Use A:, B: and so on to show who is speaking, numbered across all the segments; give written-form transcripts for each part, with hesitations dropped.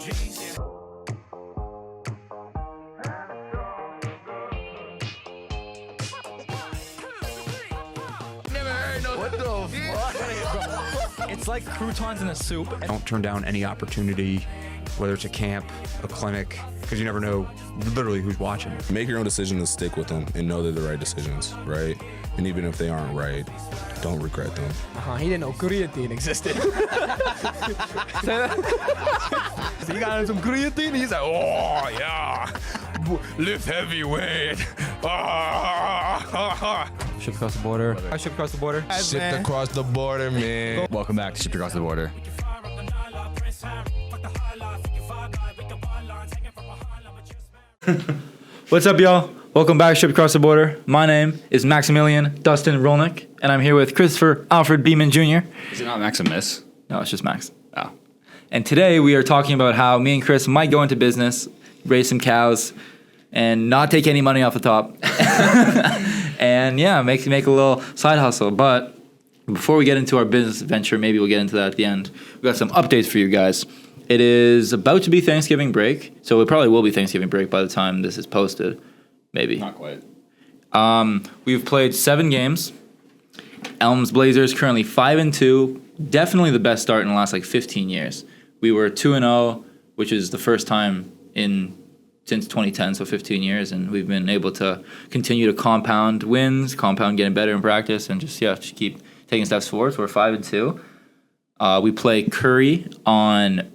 A: What the fuck?
B: It's like croutons in a soup.
C: Don't turn down any opportunity, whether it's a camp, a clinic, because you never know literally who's watching.
D: Make your own decision and stick with them and know they're the right decisions, right? And even if they aren't right, don't regret them.
A: He didn't know creatine existed.
C: So you got some creatine? He's like, oh, yeah. Lift heavyweight.
B: Shipped across the border. I shipped across the border.
D: Shipped across the border, man.
B: Welcome back to Shipped Across the Border. What's up, y'all? Welcome back to Shipped Across the Border. My name is Maximilian Dustin Rolnick, and I'm here with Christopher Alfred Beeman Jr.
E: Is it not Maximus?
B: No, it's just Max.
E: Oh.
B: And today we are talking about how me and Chris might go into business, raise some cows, and not take any money off the top. And yeah, make a little side hustle. But before we get into our business venture, maybe we'll get into that at the end. We've got some updates for you guys. It is about to be Thanksgiving break, so it probably will be Thanksgiving break by the time this is posted. Maybe.
E: Not quite.
B: We've played 7 games. Elms Blazers currently 5-2. Definitely the best start in the last 15 years. We were 2-0, which is the first time since 2010, so 15 years, and we've been able to continue to compound wins, compound getting better in practice, and just keep taking steps forward. So we're 5-2. We play Curry on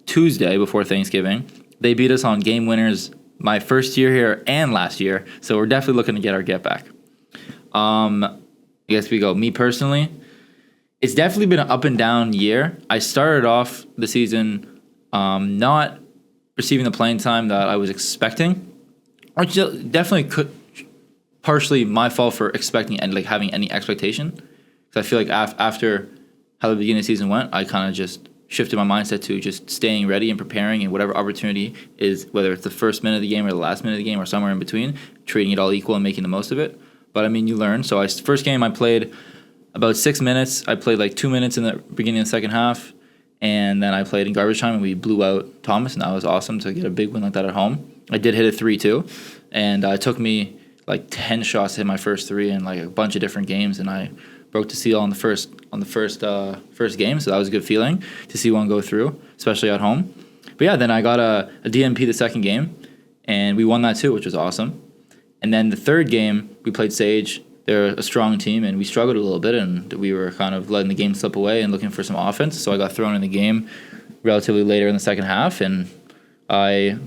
B: Tuesday before Thanksgiving. They beat us on game winners my first year here and last year, so we're definitely looking to get our get back. I guess we go. Me personally, it's definitely been an up and down year. I started off the season not receiving the playing time that I was expecting, which definitely could partially my fault for expecting and having any expectation. Because I feel like after how the beginning of the season went, I kind of just shifted my mindset to just staying ready and preparing, and whatever opportunity is, whether it's the first minute of the game or the last minute of the game or somewhere in between, treating it all equal and making the most of it. But I mean, you learn. So first game I played about 6 minutes. I played 2 minutes in the beginning of the second half, and then I played in garbage time and we blew out Thomas, and that was awesome to get a big win like that at home. I did hit a 3 too, and it took me 10 shots to hit my first 3 in a bunch of different games, and I broke the seal on the first game, so that was a good feeling to see one go through, especially at home. But yeah, then I got a DMP the second game, and we won that too, which was awesome. And then the third game, we played Sage. They're a strong team, and we struggled a little bit, and we were kind of letting the game slip away and looking for some offense. So I got thrown in the game relatively later in the second half, and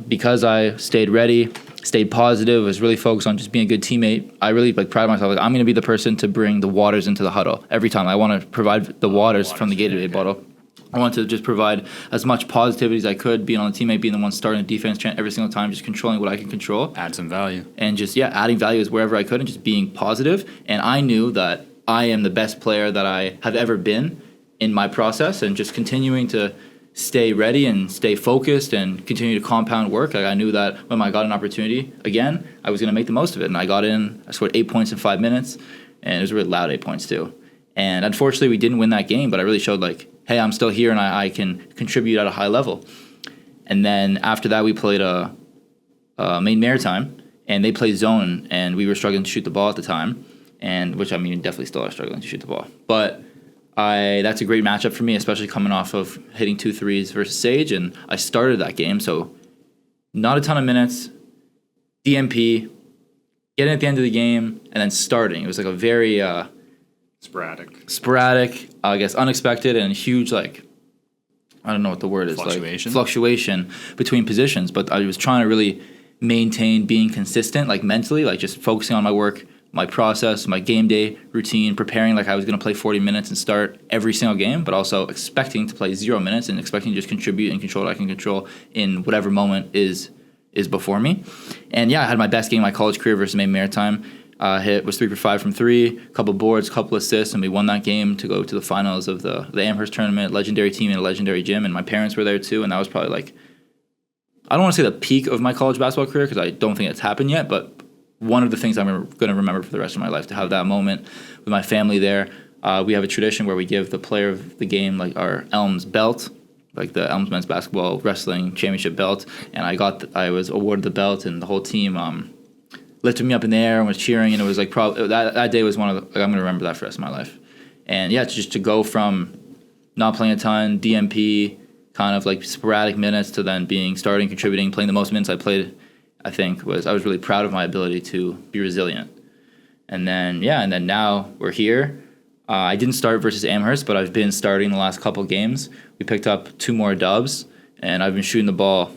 B: because I stayed ready, stayed positive, was really focused on just being a good teammate. I really pride myself. I'm going to be the person to bring the waters into the huddle every time. I want to provide the waters from the Gatorade bottle. I want to just provide as much positivity as I could, being on the teammate, being the one starting the defense chant every single time, just controlling what I can control.
E: Add some value.
B: And just, adding value is wherever I could and just being positive. And I knew that I am the best player that I have ever been in my process, and just continuing to stay ready and stay focused and continue to compound work. I knew that when I got an opportunity again, I was going to make the most of it. And I got in, I scored 8 points in 5 minutes, and it was a really loud 8 points too. And unfortunately, we didn't win that game, but I really showed hey, I'm still here and I can contribute at a high level. And then after that, we played Maine Maritime, and they played zone, and we were struggling to shoot the ball at the time, and which definitely still are struggling to shoot the ball. But that's a great matchup for me, especially coming off of hitting 2 threes versus Sage, and I started that game, so not a ton of minutes, DMP, getting at the end of the game, and then starting. It was a very sporadic, I guess, unexpected, and huge, I don't know what the word is. Fluctuation between positions, but I was trying to really maintain being consistent, mentally, just focusing on my work, my process, my game day routine, preparing I was going to play 40 minutes and start every single game, but also expecting to play 0 minutes and expecting to just contribute and control what I can control in whatever moment is before me. And yeah, I had my best game of my college career versus Maine Maritime. Was 3 for 5 from 3, couple boards, couple assists, and we won that game to go to the finals of the Amherst tournament, legendary team in a legendary gym, and my parents were there too, and that was probably I don't want to say the peak of my college basketball career because I don't think it's happened yet, but one of the things I'm going to remember for the rest of my life, to have that moment with my family there. We have a tradition where we give the player of the game our Elms belt, like the Elms Men's Basketball Wrestling Championship belt, and I was awarded the belt, and the whole team lifted me up in the air and was cheering, and it was like probably that day was one of the, like, I'm gonna remember that for the rest of my life. And yeah, just to go from not playing a ton, DMP, kind of like sporadic minutes, to then starting, contributing, playing the most minutes I played, I was really proud of my ability to be resilient. And then now we're here. I didn't start versus Amherst, but I've been starting the last couple games. We picked up 2 more dubs, and I've been shooting the ball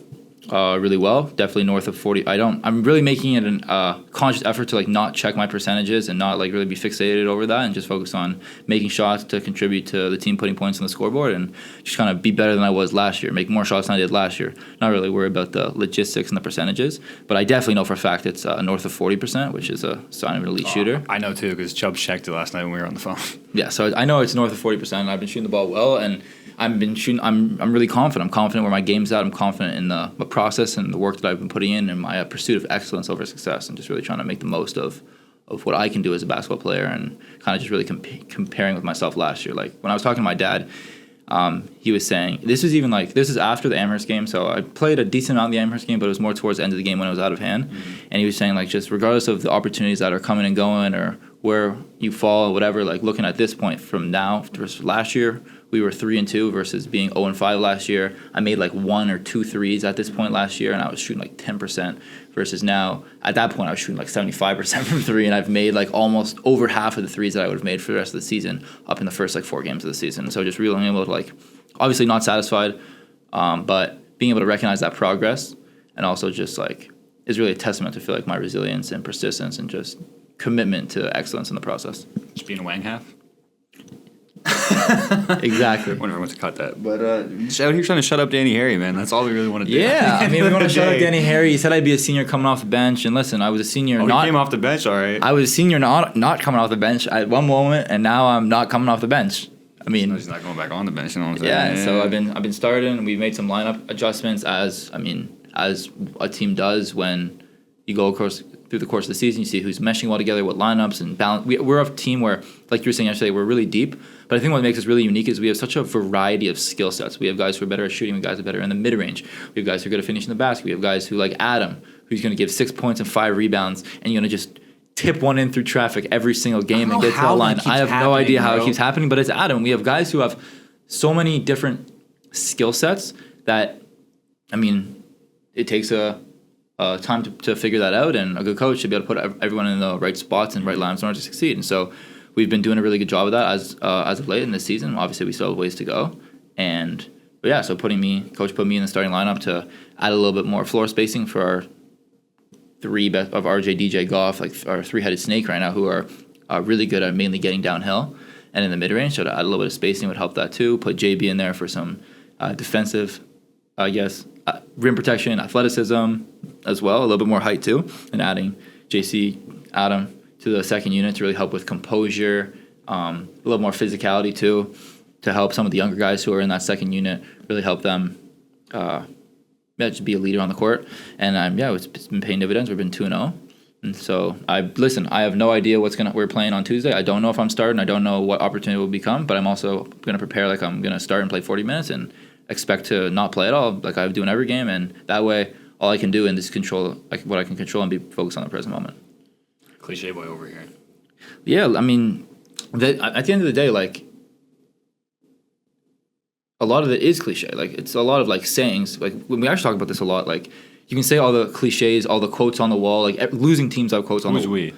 B: really well, definitely north of 40. I'm really making it a conscious effort to like not check my percentages and not like really be fixated over that, and just focus on making shots to contribute to the team putting points on the scoreboard, and just kind of be better than I was last year, make more shots than I did last year. Not really worry about the logistics and the percentages, but I definitely know for a fact it's north of 40%, which is a sign of an elite shooter.
E: I know too, because Chubb checked it last night when we were on the phone.
B: Yeah, so I know it's north of 40%, and I've been shooting the ball well, and I'm really confident. I'm confident where my game's at. I'm confident in the process and the work that I've been putting in, and my pursuit of excellence over success, and just really trying to make the most of what I can do as a basketball player, and kind of just really comparing with myself last year. Like when I was talking to my dad, he was saying, this is after the Amherst game, so I played a decent amount of the Amherst game, but it was more towards the end of the game when it was out of hand. Mm-hmm. And he was saying, like, just regardless of the opportunities that are coming and going, or where you fall or whatever, like looking at this point from now versus last year, we were 3-2 versus being 0-5 last year. I made like 1 or 2 threes at this point last year, and I was shooting like 10%, versus now at that point I was shooting like 75% from 3, and I've made like almost over half of the threes that I would have made for the rest of the season up in the first like 4 games of the season. So just really being able to, like, obviously not satisfied, but being able to recognize that progress, and also just like is really a testament to feel like my resilience and persistence and just commitment to excellence in the process.
E: Just being a wang half.
B: Exactly.
E: I wonder if I to cut that. But just out here trying to shut up Danny Harry, man. That's all we really want to do.
B: Yeah, I mean, we want to shut up Danny Harry. He said I'd be a senior coming off the bench, and listen, I was a senior.
E: He came off the bench, all right.
B: I was a senior not coming off the bench at one moment, and now I'm not coming off the bench. I mean,
E: he's not going back on the bench. You know what I'm saying?
B: Yeah. So I've been starting. We've made some lineup adjustments as a team does when you go through the course of the season. You see who's meshing well together, what lineups and balance. We're a team where, like you were saying yesterday, we're really deep. But I think what makes us really unique is we have such a variety of skill sets. We have guys who are better at shooting. We have guys who are better in the mid range. We have guys who are good at finishing the basket. We have guys who, like Adam, who's going to give 6 points and 5 rebounds, and you're going to just tip one in through traffic every single game and get to the line. I have no idea how it keeps happening, but it's Adam. We have guys who have so many different skill sets that, I mean, it takes a time to figure that out, and a good coach should be able to put everyone in the right spots and right lines in order to succeed. And so we've been doing a really good job of that as of late in this season. Obviously, we still have ways to go. But yeah, so coach put me in the starting lineup to add a little bit more floor spacing for our 3 of RJ, DJ, Goff, like our 3-headed snake right now, who are really good at mainly getting downhill and in the mid-range. So to add a little bit of spacing would help that too. Put JB in there for some defensive, rim protection, athleticism as well, a little bit more height too, and adding JC, Adam to the second unit to really help with composure, a little more physicality too, to help some of the younger guys who are in that second unit, really help them just be a leader on the court. And it's been paying dividends. We've been 2-0. And so I have no idea we're playing on Tuesday. I don't know if I'm starting. I don't know what opportunity will become, but I'm also going to prepare like I'm going to start and play 40 minutes and expect to not play at all like I do in every game. And that way, all I can do is control what I can control and be focused on the present moment.
E: Cliche boy over here.
B: Yeah, I mean, at the end of the day, like, a lot of it is cliche. Like, it's a lot of, like, sayings. Like, when we actually talk about this a lot, like, you can say all the cliches, all the quotes on the wall. Like, losing teams have quotes on the wall.
E: Who's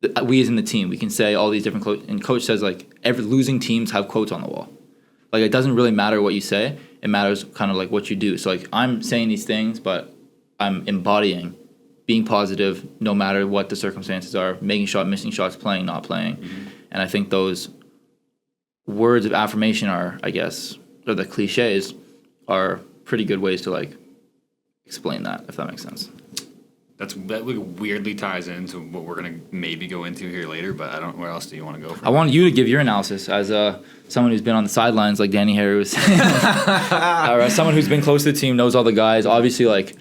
E: we?
B: We as in the team. We can say all these different quotes. And coach says, like, every losing teams have quotes on the wall. Like, it doesn't really matter what you say. It matters kind of, like, what you do. So, like, I'm saying these things, but I'm embodying being positive no matter what the circumstances are, making shots, missing shots, playing, not playing. Mm-hmm. And I think those words of affirmation are, I guess, or the cliches are pretty good ways to, like, explain that, if that makes sense.
E: That weirdly ties into what we're going to maybe go into here later, but I don't. Where else do you want to go from?
B: I want you to give your analysis as someone who's been on the sidelines, like Danny Harry was saying, or as someone who's been close to the team, knows all the guys. Obviously, like,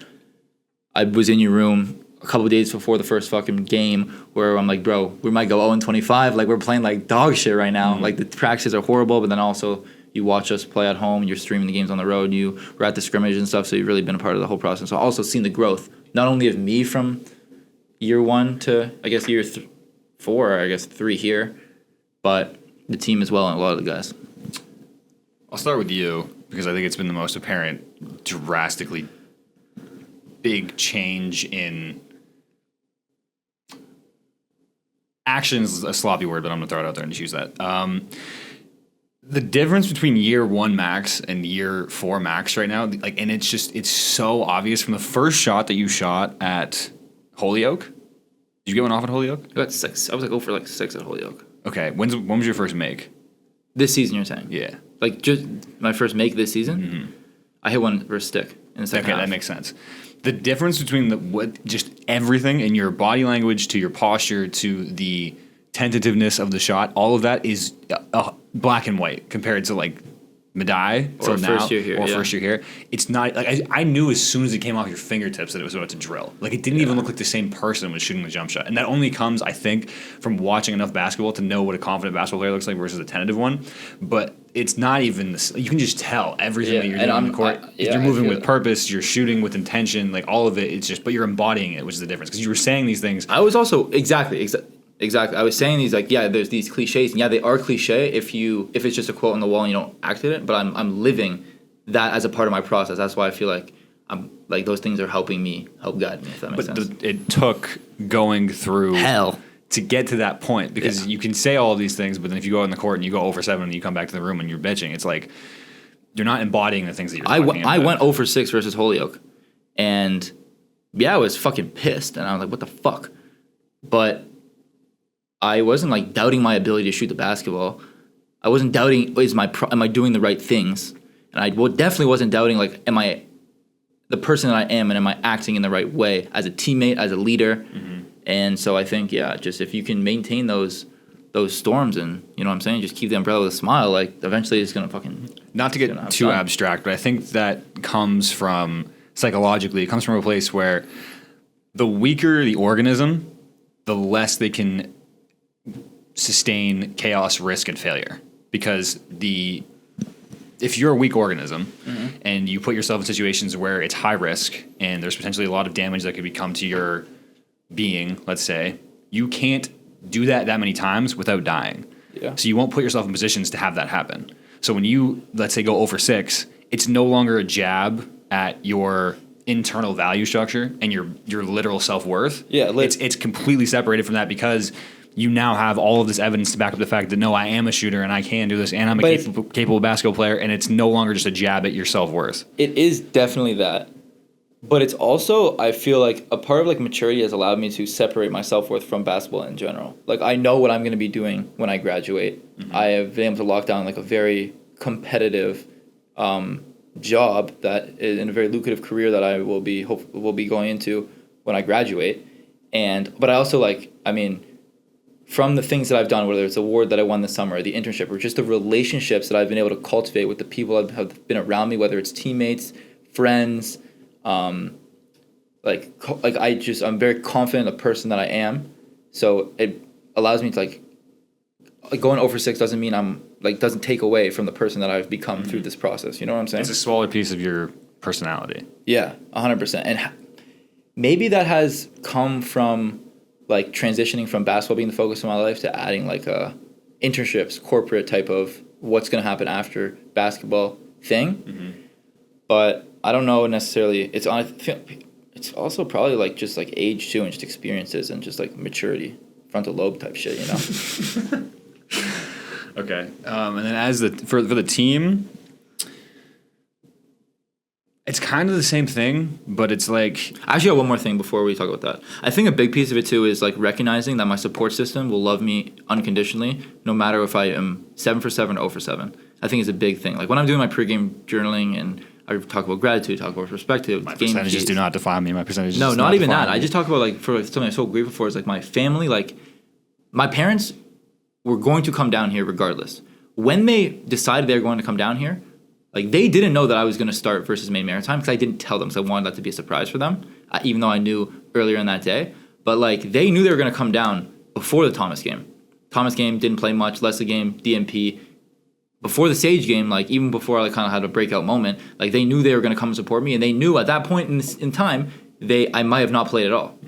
B: I was in your room a couple of days before the first fucking game where I'm like, bro, we might go 0-25. Like, we're playing like dog shit right now. Mm-hmm. Like, the practices are horrible, but then also you watch us play at home, you're streaming the games on the road, you were at the scrimmage and stuff, so you've really been a part of the whole process. So also seen the growth, not only of me from year 1 to, I guess, year 4, or I guess 3 here, but the team as well and a lot of the guys.
E: I'll start with you because I think it's been the most apparent, drastically big change in actions. A sloppy word, but I'm gonna throw it out there and just use that. The difference between year 1 max and year 4 max right now, like, and it's so obvious from the first shot that you shot at Holyoke. Did you get one off at Holyoke?
B: I got 6. I was like 0 for like 6 at Holyoke.
E: Okay, when was your first make?
B: This season, you're saying?
E: Yeah.
B: Like, just my first make this season? Mm-hmm. I hit one versus stick in the second half.
E: Okay, that makes sense. The difference between just everything in your body language to your posture to the tentativeness of the shot, all of that is black and white compared to like Madai
B: or first year here.
E: First year here. It's not like I knew as soon as it came off your fingertips that it was about to drill. Like it didn't even look like the same person was shooting the jump shot, and that only comes, I think, from watching enough basketball to know what a confident basketball player looks like versus a tentative one. But it's not even this. You can just tell everything that you're doing on the court. If you're moving with purpose, you're shooting with intention, like all of it. It's just, but you're embodying it, which is the difference. Because you were saying these things.
B: I was also exactly. I was saying these like, yeah, there's these cliches, and yeah, they are cliche if it's just a quote on the wall and you don't act it. But I'm living that as a part of my process. That's why I feel like I'm like those things are helping me, help guide me. If that makes sense.
E: But it took going through
B: hell
E: to get to that point, because you can say all of these things, but then if you go on the court and you go 0 for 7 and you come back to the room and you're bitching, it's like you're not embodying the things that you're talking about.
B: I went 0 for 6 versus Holyoke, and yeah, I was fucking pissed, and I was like, what the fuck? But I wasn't like doubting my ability to shoot the basketball. I wasn't doubting am I doing the right things, and I definitely wasn't doubting like am I the person that I am, and am I acting in the right way as a teammate, as a leader. Mm-hmm. And so I think just if you can maintain those storms, and you know what I'm saying, just keep the umbrella with a smile, like eventually it's gonna fucking
E: not to get too abstract, but I think that comes from psychologically. It comes from a place where the weaker the organism, the less they can sustain chaos, risk, and failure. Because if you're a weak organism and you put yourself in situations where it's high risk and there's potentially a lot of damage that could become to your being, let's say, you can't do that many times without dying. Yeah. So you won't put yourself in positions to have that happen. So when you, let's say, go 0 for 6, it's no longer a jab at your internal value structure and your literal self-worth. Yeah, it's completely separated from that, because you now have all of this evidence to back up the fact that, no, I am a shooter and I can do this and I'm a capable basketball player, and it's no longer just a jab at your self-worth.
B: It is definitely that. But it's also, I feel like a part of like maturity has allowed me to separate my self-worth from basketball in general. Like I know what I'm going to be doing when I graduate. Mm-hmm. I have been able to lock down like a very competitive job that is in a very lucrative career that I will be going into when I graduate. But I also from the things that I've done, whether it's the award that I won this summer, the internship, or just the relationships that I've been able to cultivate with the people that have been around me, whether it's teammates, friends, I'm very confident in the person that I am. So it allows me to like going 0 for 6 doesn't mean doesn't take away from the person that I've become through this process. You know what I'm saying?
E: It's a smaller piece of your personality.
B: Yeah, 100%. And maybe that has come from like transitioning from basketball being the focus of my life to adding like a internships, corporate type of what's going to happen after basketball thing. Mm-hmm. But I don't know necessarily. It's also probably like just like age too, and just experiences and just like maturity, frontal lobe type shit, you know.
E: Okay, and then for the team, it's kind of the same thing, but it's like...
B: I actually got one more thing before we talk about that. I think a big piece of it, too, is like recognizing that my support system will love me unconditionally, no matter if I am 7 for 7 or 0 for 7. I think it's a big thing. Like when I'm doing my pregame journaling and I talk about gratitude, talk about perspective.
E: My percentages do not define me. My percentages
B: No, not even that. I just talk about like for something I'm so grateful for is like my family. Like my parents were going to come down here regardless. When they decided they were going to come down here, like, they didn't know that I was going to start versus Maine Maritime because I didn't tell them, because I wanted that to be a surprise for them, even though I knew earlier in that day. But, like, they knew they were going to come down before the Thomas game. Thomas game, didn't play much. Leslie game, DMP. before the Sage game, like even before I kind of had a breakout moment, like they knew they were going to come and support me, and they knew at that point in time I might have not played at all,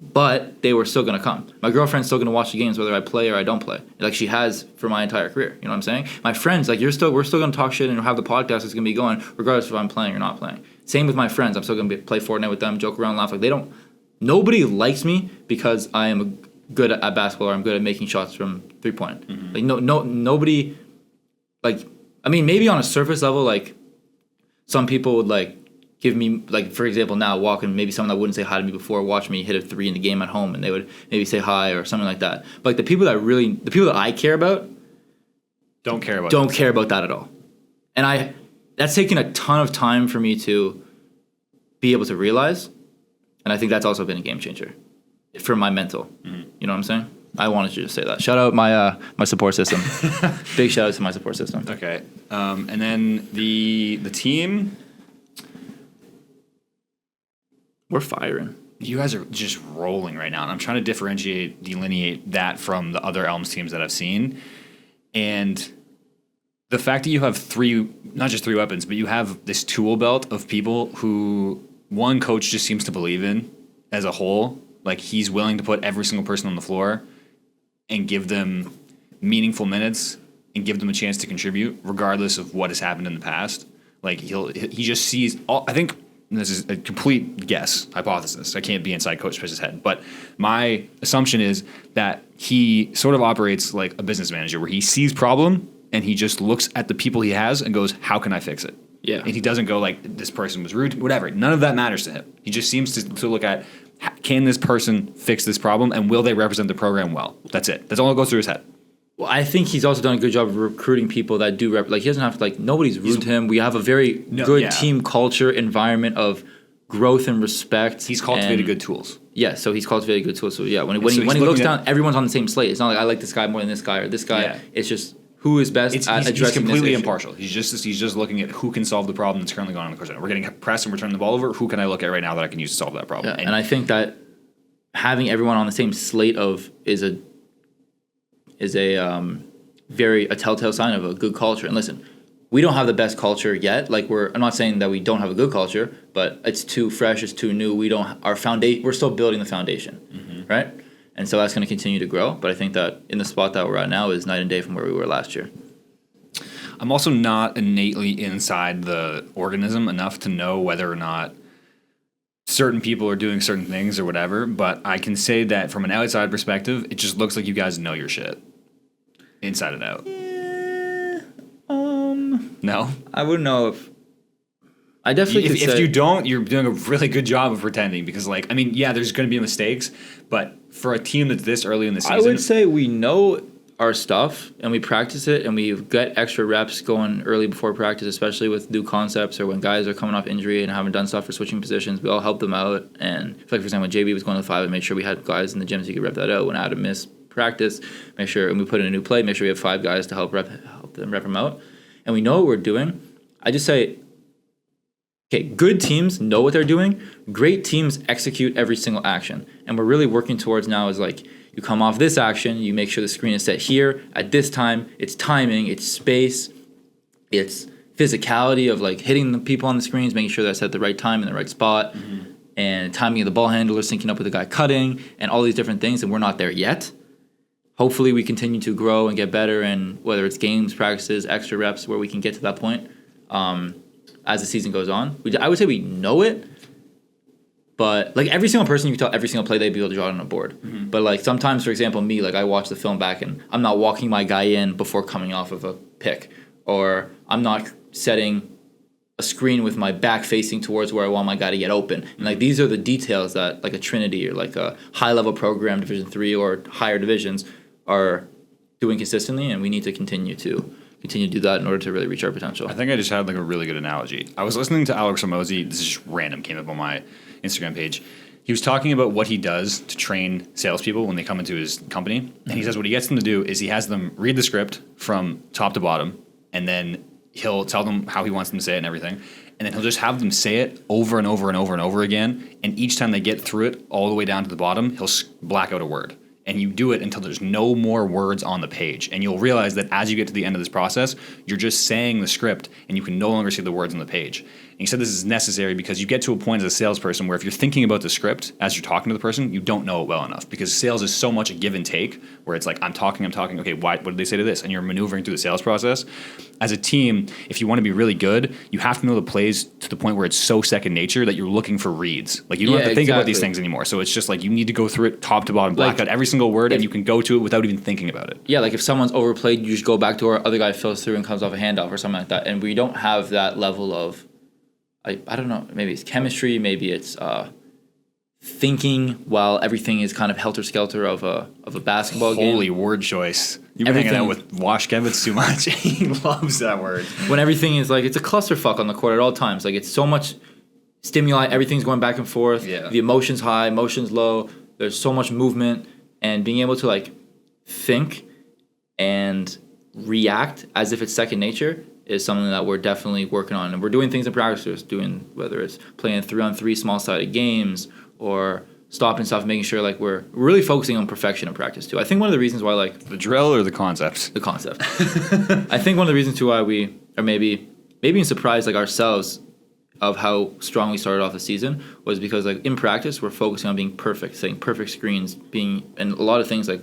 B: but they were still going to come. My girlfriend's still going to watch the games whether I play or I don't play, like she has for my entire career. You know what I'm saying? My friends, like we're still going to talk shit and have the podcast that's going to be going regardless if I'm playing or not playing. Same with my friends. I'm still going to play Fortnite with them, joke around, laugh. Like nobody likes me because I am good at basketball or I'm good at making shots from 3-point. Like nobody. Like, I mean, maybe on a surface level, like, some people would, like, give me, like, for example, now walking, maybe someone that wouldn't say hi to me before watch me hit a 3 in the game at home, and they would maybe say hi or something like that. But, like, the people that I care about
E: don't care about
B: that at all. And that's taken a ton of time for me to be able to realize, and I think that's also been a game changer for my mental. You know what I'm saying? I wanted to just say that. Shout out my support system. Big shout out to my support system.
E: Okay. And then the team.
B: We're firing.
E: You guys are just rolling right now. And I'm trying to delineate that from the other Elms teams that I've seen. And the fact that you have not just three weapons, but you have this tool belt of people who one coach just seems to believe in as a whole. Like he's willing to put every single person on the floor and give them meaningful minutes and give them a chance to contribute regardless of what has happened in the past. Like he just sees I think this is a complete guess, hypothesis. I can't be inside Coach Fish's head, but my assumption is that he sort of operates like a business manager where he sees problem and he just looks at the people he has and goes, how can I fix it?
B: Yeah.
E: And he doesn't go like, this person was rude, whatever. None of that matters to him. He just seems to look at, can this person fix this problem and will they represent the program well? That's it. That's all that goes through his head.
B: Well, I think he's also done a good job of recruiting people that do like he doesn't have to like nobody's rude to him. We have a very good team culture environment of growth and respect.
E: He's cultivated good tools.
B: Yeah, so he's cultivated good tools. So yeah, when he looks down, everyone's on the same slate. It's not like I like this guy more than this guy or this guy. Yeah. It's just who is best at addressing
E: he's completely
B: this
E: impartial. He's just looking at who can solve the problem that's currently going on in the course. We're getting pressed and we're turning the ball over. Who can I look at right now that I can use to solve that problem?
B: Yeah, and I think that having everyone on the same slate is a telltale sign of a good culture. And listen, we don't have the best culture yet. Like I'm not saying that we don't have a good culture, but it's too fresh, it's too new. We're still building the foundation, right? And so that's going to continue to grow. But I think that in the spot that we're at now is night and day from where we were last year.
E: I'm also not innately inside the organism enough to know whether or not certain people are doing certain things or whatever. But I can say that from an outside perspective, it just looks like you guys know your shit. Inside and out. No?
B: I wouldn't know if... I definitely could say...
E: If you don't, you're doing a really good job of pretending because, like, I mean, yeah, there's going to be mistakes, but for a team that's this early in the season...
B: I would say we know our stuff, and we practice it, and we get extra reps going early before practice, especially with new concepts or when guys are coming off injury and haven't done stuff for switching positions. We all help them out, and like, for example, when JB was going to the 5, we made sure we had guys in the gym so he could rep that out. When Adam missed practice, make sure, and we put in a new play, make sure we have 5 guys to help them rep them out. And we know what we're doing. I just say, okay, good teams know what they're doing. Great teams execute every single action. And we're really working towards now is like, you come off this action, you make sure the screen is set here at this time. It's timing, it's space, it's physicality of like hitting the people on the screens, making sure that's at the right time in the right spot, and timing of the ball handler, syncing up with the guy cutting, and all these different things. And we're not there yet. Hopefully we continue to grow and get better, and whether it's games, practices, extra reps, where we can get to that point as the season goes on. I would say we know it, but like every single person, you can tell every single play they'd be able to draw it on a board. But like sometimes, for example, me, like I watch the film back and I'm not walking my guy in before coming off of a pick, or I'm not setting a screen with my back facing towards where I want my guy to get open. And like these are the details that like a Trinity or like a high level program, Division 3 or higher divisions are doing consistently, and we need to continue to do that in order to really reach our potential.
E: I think I just had like a really good analogy. I was listening to Alex Ramosi. This is just random, came up on my Instagram page. He was talking about what he does to train salespeople when they come into his company. And he says what he gets them to do is he has them read the script from top to bottom, and then he'll tell them how he wants them to say it and everything. And then he'll just have them say it over and over and over and over again. And each time they get through it all the way down to the bottom, he'll black out a word. and you do it until there's no more words on the page. And you'll realize that as you get to the end of this process, you're just saying the script and you can no longer see the words on the page. And you said this is necessary because you get to a point as a salesperson where if you're thinking about the script as you're talking to the person, you don't know it well enough, because sales is so much a give and take where it's like, I'm talking. Okay, what did they say to this? And you're maneuvering through the sales process. As a team, if you want to be really good, you have to know the plays to the point where it's so second nature that you're looking for reads. Like you don't have to think about these things anymore. So it's just like you need to go through it top to bottom, black out every single word, and you can go to it without even thinking about it.
B: Yeah, like if someone's overplayed, you just go back to where other guy fills through and comes off a handoff or something like that. And we don't have that level of, I don't know, maybe it's chemistry, maybe it's thinking while everything is kind of helter-skelter of a basketball game.
E: Holy word choice. You've been hanging out with Wash Kevitz too much. He loves that word.
B: When everything is like, it's a clusterfuck on the court at all times. Like it's so much stimuli, everything's going back and forth.
E: Yeah.
B: The emotion's high, emotion's low. There's so much movement, and being able to like think and react as if it's second nature is something that we're definitely working on. And we're doing things in practice, whether it's playing 3-on-3 small-sided games or stopping stuff, making sure like we're really focusing on perfection in practice too. I think one of the reasons why like
E: The drill or the concept?
B: the concept. I think one of the reasons too why we are maybe even surprised like ourselves of how strong we started off the season was because like in practice we're focusing on being perfect, setting perfect screens, and a lot of things like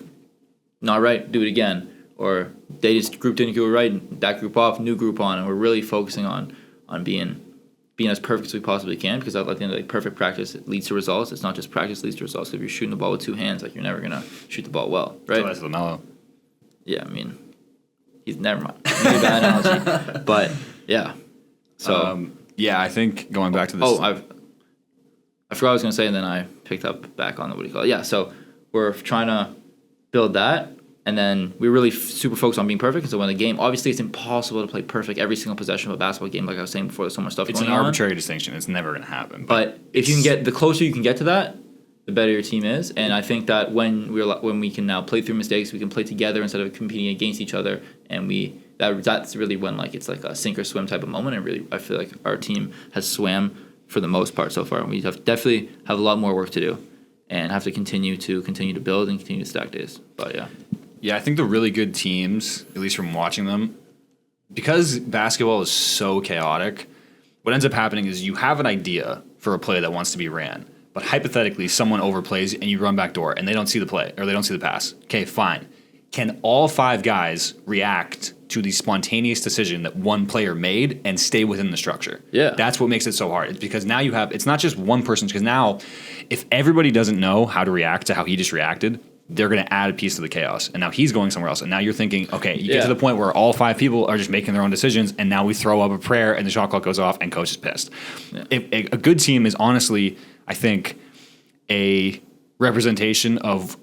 B: not right, do it again, or they just group didn't go right, that group off, new group on, and we're really focusing on being as perfect as we possibly can, because at the end of like perfect practice it leads to results. It's not just practice leads to results. If you're shooting the ball with two hands, like you're never gonna shoot the ball well, right?
E: So that's LaMelo.
B: Yeah, I mean, he's never mind. Maybe a bad analogy, but yeah. So
E: yeah, I think going back to this.
B: I forgot what I was gonna say, and then I picked up back on the what do you call it? Yeah, so we're trying to build that. And then we're really super focused on being perfect. And so when the game, obviously it's impossible to play perfect every single possession of a basketball game. Like I was saying before, there's so much stuff
E: It's
B: going
E: an
B: on.
E: arbitrary distinction. It's never going to happen.
B: But if you can get, the closer you can get to that, the better your team is. And I think that when we can now play through mistakes, we can play together instead of competing against each other. And that's really when like it's like a sink or swim type of moment. And really, I feel like our team has swam for the most part so far. And we definitely have a lot more work to do, and have to continue to build and continue to stack days. But yeah.
E: Yeah, I think the really good teams, at least from watching them, because basketball is so chaotic, what ends up happening is you have an idea for a play that wants to be ran, but hypothetically someone overplays and you run back door and they don't see the play or they don't see the pass. Okay, fine. Can all 5 guys react to the spontaneous decision that one player made and stay within the structure?
B: Yeah.
E: That's what makes it so hard. It's because now it's not just one person, because now if everybody doesn't know how to react to how he just reacted, they're going to add a piece to the chaos. And now he's going somewhere else. And now you're thinking, okay, you get to the point where all 5 people are just making their own decisions, and now we throw up a prayer and the shot clock goes off and coach is pissed. Yeah. A good team is honestly, I think, a representation of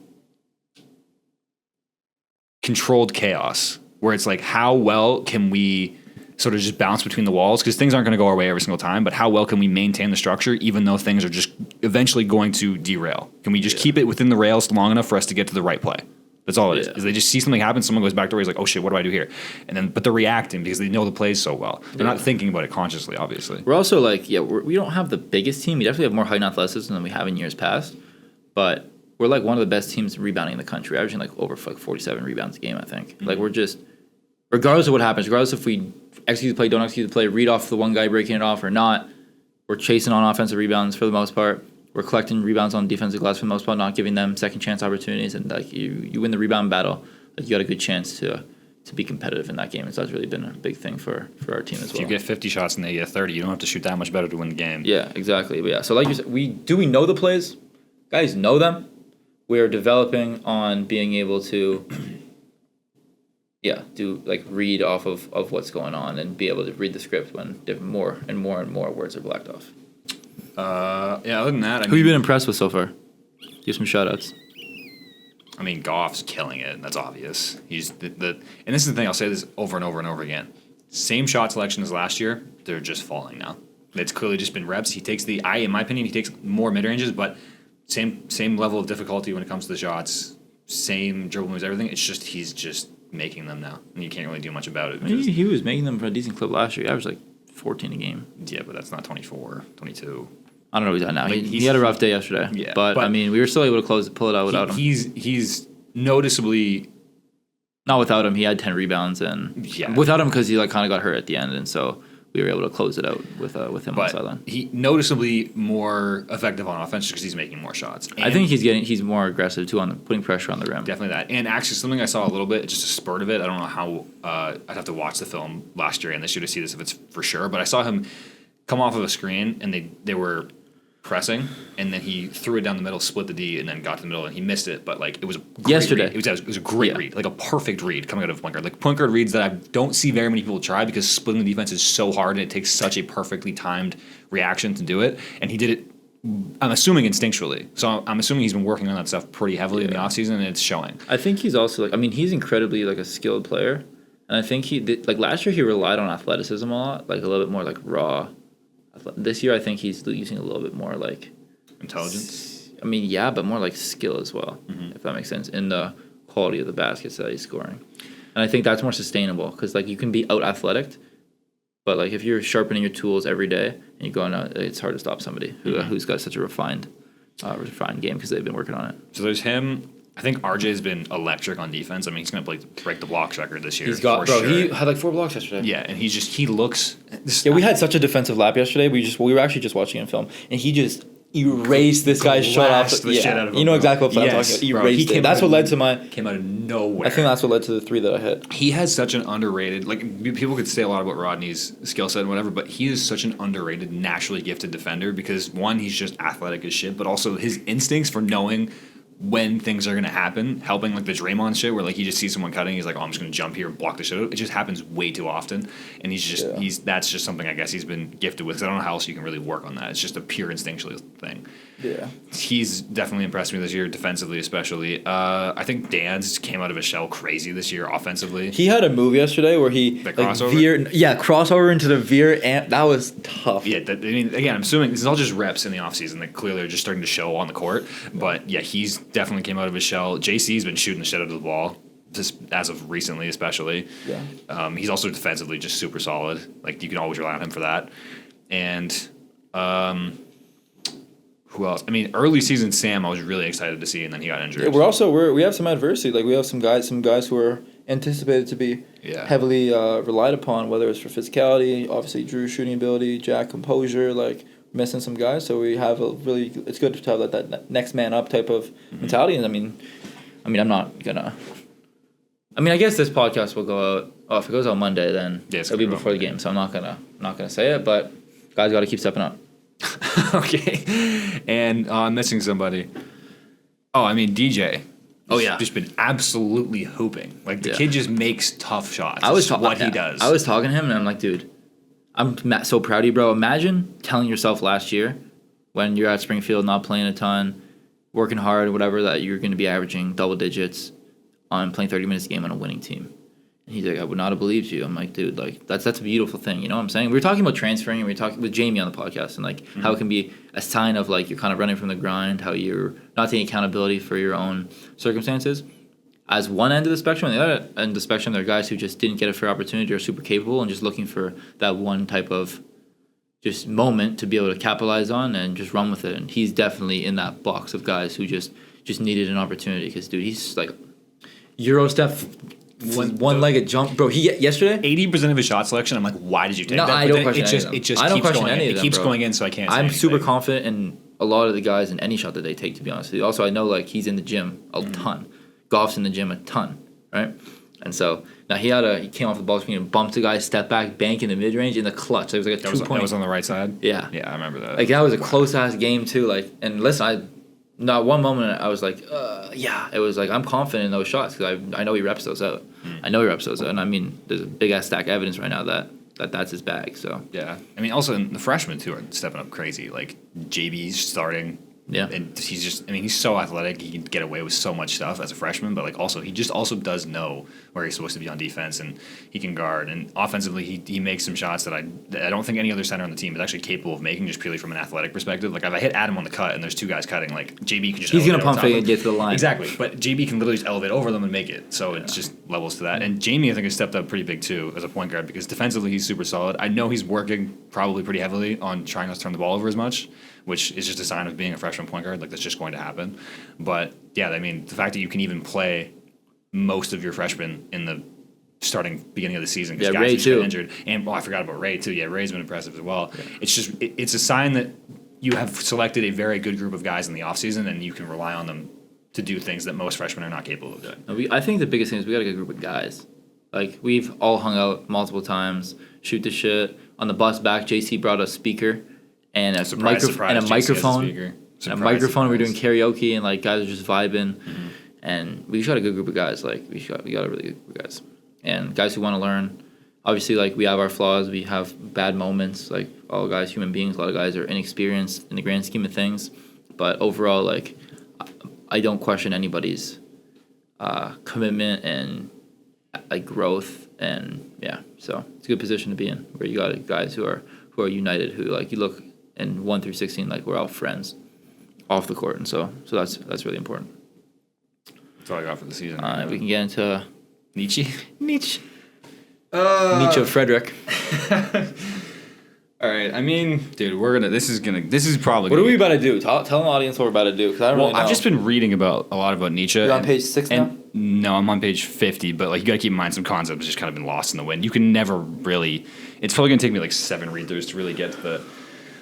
E: controlled chaos, where it's like, how well can we sort of just bounce between the walls, because things aren't going to go our way every single time, but how well can we maintain the structure even though things are just eventually going to derail? Can we just keep it within the rails long enough for us to get to the right play? That's all it is they just see something happen, someone goes back to where he's like, oh shit, what do I do here? But they're reacting because they know the plays so well. They're not thinking about it consciously, obviously.
B: We're also like, we don't have the biggest team. We definitely have more height and athleticism than we have in years past, but we're like one of the best teams rebounding in the country, averaging like over 47 rebounds a game, I think. Mm-hmm. Like we're just, regardless of what happens, regardless if we execute the play, don't execute the play, read off the one guy breaking it off or not, we're chasing on offensive rebounds for the most part. We're collecting rebounds on defensive glass for the most part, not giving them second chance opportunities. And like you win the rebound battle, like you got a good chance to be competitive in that game. And so that's really been a big thing for our team as well.
E: If you get 50 shots and they get 30, you don't have to shoot that much better to win the game.
B: Yeah, exactly. But yeah, so like you said, we know the plays. Guys know them. We are developing on being able to do like read off of what's going on and be able to read the script when more and more words are blacked off.
E: Other than that,
B: who have you been impressed with so far? Give some shout outs.
E: I mean, Goff's killing it. That's obvious. He's and this is the thing, I'll say this over and over and over again. Same shot selection as last year, they're just falling now. It's clearly just been reps. He takes in my opinion, he takes more mid ranges, but same level of difficulty when it comes to the shots, same dribble moves, everything. It's just he's just making them now, and you can't really do much about it.
B: He was making them for a decent clip last year. He averaged like 14 a game.
E: Yeah, but that's not 24, 22.
B: I don't know what he's at now. He had a rough day yesterday. Yeah, but I mean, we were still able to pull it out without him.
E: He's noticeably.
B: Not without him. He had 10 rebounds, and without him because he like kind of got hurt at the end, and so we were able to close it out with him on the sideline.
E: He noticeably more effective on offense because he's making more shots. And
B: I think he's more aggressive too on putting pressure on the rim.
E: Definitely that. And actually, something I saw a little bit, just a spurt of it. I don't know how. I'd have to watch the film last year and this year to see this if it's for sure. But I saw him come off of a screen and they were pressing, and then he threw it down the middle, split the D, and then got to the middle, and he missed it. But like it was a great
B: yesterday.
E: Read. It was a great read, like a perfect read coming out of point guard. Like point guard reads that I don't see very many people try because splitting the defense is so hard, and it takes such a perfectly timed reaction to do it. And he did it. I'm assuming instinctually. So I'm assuming he's been working on that stuff pretty heavily in the offseason, and it's showing.
B: I think he's also like. I mean, he's incredibly like a skilled player, and I think he did, like last year he relied on athleticism a lot, like a little bit more like raw. This year I think he's using a little bit more like.
E: Intelligence?
B: I mean, yeah, but more like skill as well, if that makes sense, in the quality of the baskets that he's scoring. And I think that's more sustainable because, like, you can be out-athletic, but, like, if you're sharpening your tools every day and you're going out, it's hard to stop somebody who's got such a refined game because they've been working on it.
E: So there's him. I think RJ's been electric on defense. I mean, he's going to break the blocks record this year.
B: He's got,
E: sure.
B: He had like 4 blocks yesterday.
E: Yeah, and he looks.
B: Yeah, we had such a defensive lap yesterday. We were actually just watching it in film, and he just erased this guy's shot off.
E: The shit out of him.
B: You know exactly what I'm talking about. Erased it. That's what led to my.
E: Came out of nowhere.
B: I think that's what led to the 3 that I hit.
E: He has such an underrated. Like people could say a lot about Rodney's skill set and whatever, but he is such an underrated, naturally gifted defender because one, he's just athletic as shit, but also his instincts for knowing when things are going to happen, helping like the Draymond shit where like he just sees someone cutting, he's like, oh, I'm just going to jump here and block the shit out. It just happens way too often, and that's just something I guess he's been gifted with. 'Cause I don't know how else you can really work on that. It's just a pure instinctual thing.
B: Yeah,
E: he's definitely impressed me this year, defensively especially. I think Dan's came out of his shell crazy this year offensively.
B: He had a move yesterday where he crossover into the veer, and that was tough.
E: Yeah, I mean, again, I'm assuming this is all just reps in the offseason that clearly are just starting to show on the court. But yeah, he's definitely came out of his shell. JC's been shooting the shit out of the ball, just as of recently, especially.
B: Yeah.
E: He's also defensively just super solid. Like you can always rely on him for that. And who else? I mean, early season Sam, I was really excited to see, and then he got injured.
B: Yeah, we have some adversity. Like we have some guys who are anticipated to be heavily relied upon, whether it's for physicality, obviously Drew's shooting ability, Jack composure, like missing some guys. So we have it's good to have that next man up type of mentality. And I mean, I'm not gonna. I mean, I guess this podcast will go out. Oh, if it goes out Monday, then it'll be before the game. So I'm not gonna say it, but guys got to keep stepping up.
E: Okay. And I'm missing somebody. Oh, I mean, DJ.
B: Oh, yeah.
E: Just been absolutely hooping. Like, the kid just makes tough shots. He does.
B: I was talking to him, and I'm like, dude, I'm so proud of you, bro. Imagine telling yourself last year when you're at Springfield, not playing a ton, working hard, whatever, that you're going to be averaging double digits on playing 30 minutes a game on a winning team. He's like, I would not have believed you. I'm like, dude, like that's a beautiful thing. You know what I'm saying? We were talking about transferring, and we were talking with Jamie on the podcast, and like how it can be a sign of like you're kind of running from the grind, how you're not taking accountability for your own circumstances. As one end of the spectrum, and the other end of the spectrum, there are guys who just didn't get a fair opportunity or are super capable and just looking for that one type of just moment to be able to capitalize on and just run with it. And he's definitely in that box of guys who just needed an opportunity because, dude, he's like Euro step. One-legged jump, bro. He yesterday
E: 80% of his shot selection. I'm like, why did you take that?
B: I don't question any of them.
E: It just keeps going in. It keeps going in, so I can't.
B: I'm super confident in a lot of the guys in any shot that they take. To be honest with you, also I know like he's in the gym a ton. Goff's in the gym a ton, right? And so now he came off the ball screen and bumped a guy, step back, bank in the mid range in the clutch. It was like a 2 point.
E: That was on the right side.
B: Yeah,
E: I remember that.
B: Like that was a close ass game too. Like, and listen, not one moment I was like, it was like I'm confident in those shots because I know he reps those out. I know he reps those out, and I mean, there's a big ass stack of evidence right now that's his bag. So
E: yeah, I mean, also the freshmen too are stepping up crazy. Like JB's starting.
B: Yeah,
E: and he's so athletic. He can get away with so much stuff as a freshman, but like also he does know where he's supposed to be on defense, and he can guard. And offensively, he makes some shots that I don't think any other center on the team is actually capable of making, just purely from an athletic perspective. Like if I hit Adam on the cut and there's 2 guys cutting, like JB can just
B: he's gonna pump fake and get to the line.
E: Exactly, but JB can literally just elevate over them and make it. So it's just levels to that. And Jamie, I think, has stepped up pretty big too as a point guard because defensively he's super solid. I know he's working probably pretty heavily on trying not to turn the ball over as much, which is just a sign of being a freshman point guard. Like that's just going to happen. But yeah, I mean, the fact that you can even play most of your freshmen in the starting beginning of the season because guys just get injured. And I forgot about Ray too. Yeah, Ray's been impressive as well. Yeah. It's just it's a sign that you have selected a very good group of guys in the offseason and you can rely on them to do things that most freshmen are not capable of doing.
B: I think the biggest thing is we got a good group of guys. Like, we've all hung out multiple times, shoot the shit. On the bus back, JC brought a speaker and a microphone. We're doing karaoke, and, like, guys are just vibing. Mm-hmm. And we got a good group of guys. Like, we got a really good group of guys. And guys who want to learn. Obviously, like, we have our flaws. We have bad moments. Like, all guys, human beings. A lot of guys are inexperienced in the grand scheme of things. But overall, like, I don't question anybody's commitment and like growth, and yeah, so it's a good position to be in where you got guys who are united, who like you look in 1 through 16 like we're all friends off the court, and so that's really important.
E: That's all I got for the season.
B: We can get into
E: Nietzsche.
B: Nietzsche Frederick.
E: All right, I mean, dude, this is probably.
B: What are we about to do? Tell the audience what we're about to do. Cause I don't really know.
E: I've just been reading a lot about Nietzsche.
B: You're on page 6 now?
E: No, I'm on page 50, but like you got to keep in mind some concepts have just kind of been lost in the wind. You can never really. It's probably gonna take me like 7 read-throughs to really get to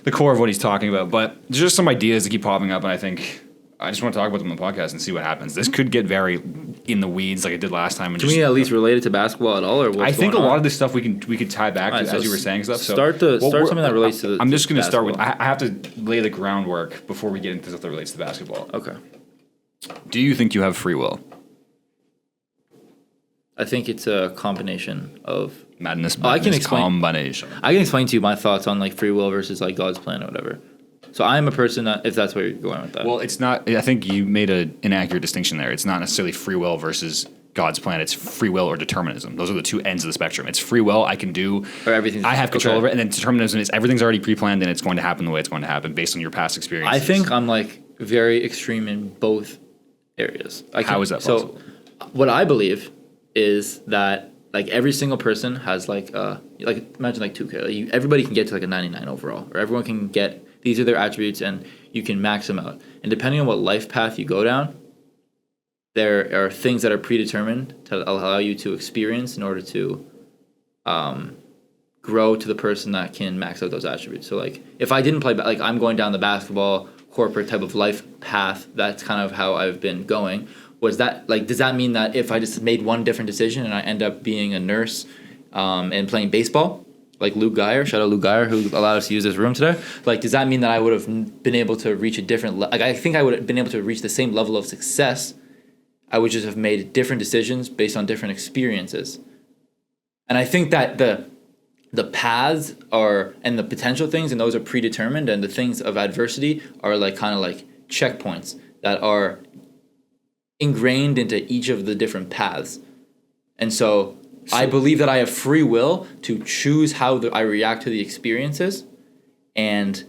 E: the core of what he's talking about. But there's just some ideas that keep popping up, and I think I just want to talk about them on the podcast and see what happens. This could get very in the weeds like it did last time. And
B: can we at least relate it to basketball at all, or what's
E: I think
B: going
E: a lot
B: on?
E: of this stuff we could tie back to as you were saying stuff.
B: Start something that relates to.
E: I'm just going to start with. I have to lay the groundwork before we get into stuff that relates to basketball.
B: Okay.
E: Do you think you have free will?
B: I think it's a combination of
E: madness.
B: I can explain.
E: Combination.
B: I can explain to you my thoughts on like free will versus like God's plan or whatever. So I'm a person that, if that's where you're going with that.
E: Well, it's not. I think you made an inaccurate distinction there. It's not necessarily free will versus God's plan. It's free will or determinism. Those are the two ends of the spectrum. It's free will. I can do.
B: Or everything.
E: I have control over it, and then determinism is everything's already pre-planned and it's going to happen the way it's going to happen based on your past experiences.
B: I think I'm like very extreme in both areas.
E: How is that possible?
B: So, what I believe is that like every single person has like imagine like 2K. Like everybody can get to like a 99 overall, or everyone can get. These are their attributes, and you can max them out. And depending on what life path you go down, there are things that are predetermined to allow you to experience in order to grow to the person that can max out those attributes. So, like, if I didn't play, like, I'm going down the basketball corporate type of life path, that's kind of how I've been going. Does that mean that if I just made one different decision and I end up being a nurse and playing baseball, like Luke Geyer, shout out Luke Geyer, who allowed us to use this room today. Like, does that mean that I would have been able to reach a different I think I would have been able to reach the same level of success. I would just have made different decisions based on different experiences. And I think that the paths are, and the potential things, and those are predetermined, and the things of adversity are like kind of like checkpoints that are ingrained into each of the different paths. And so I believe that I have free will to choose how I react to the experiences and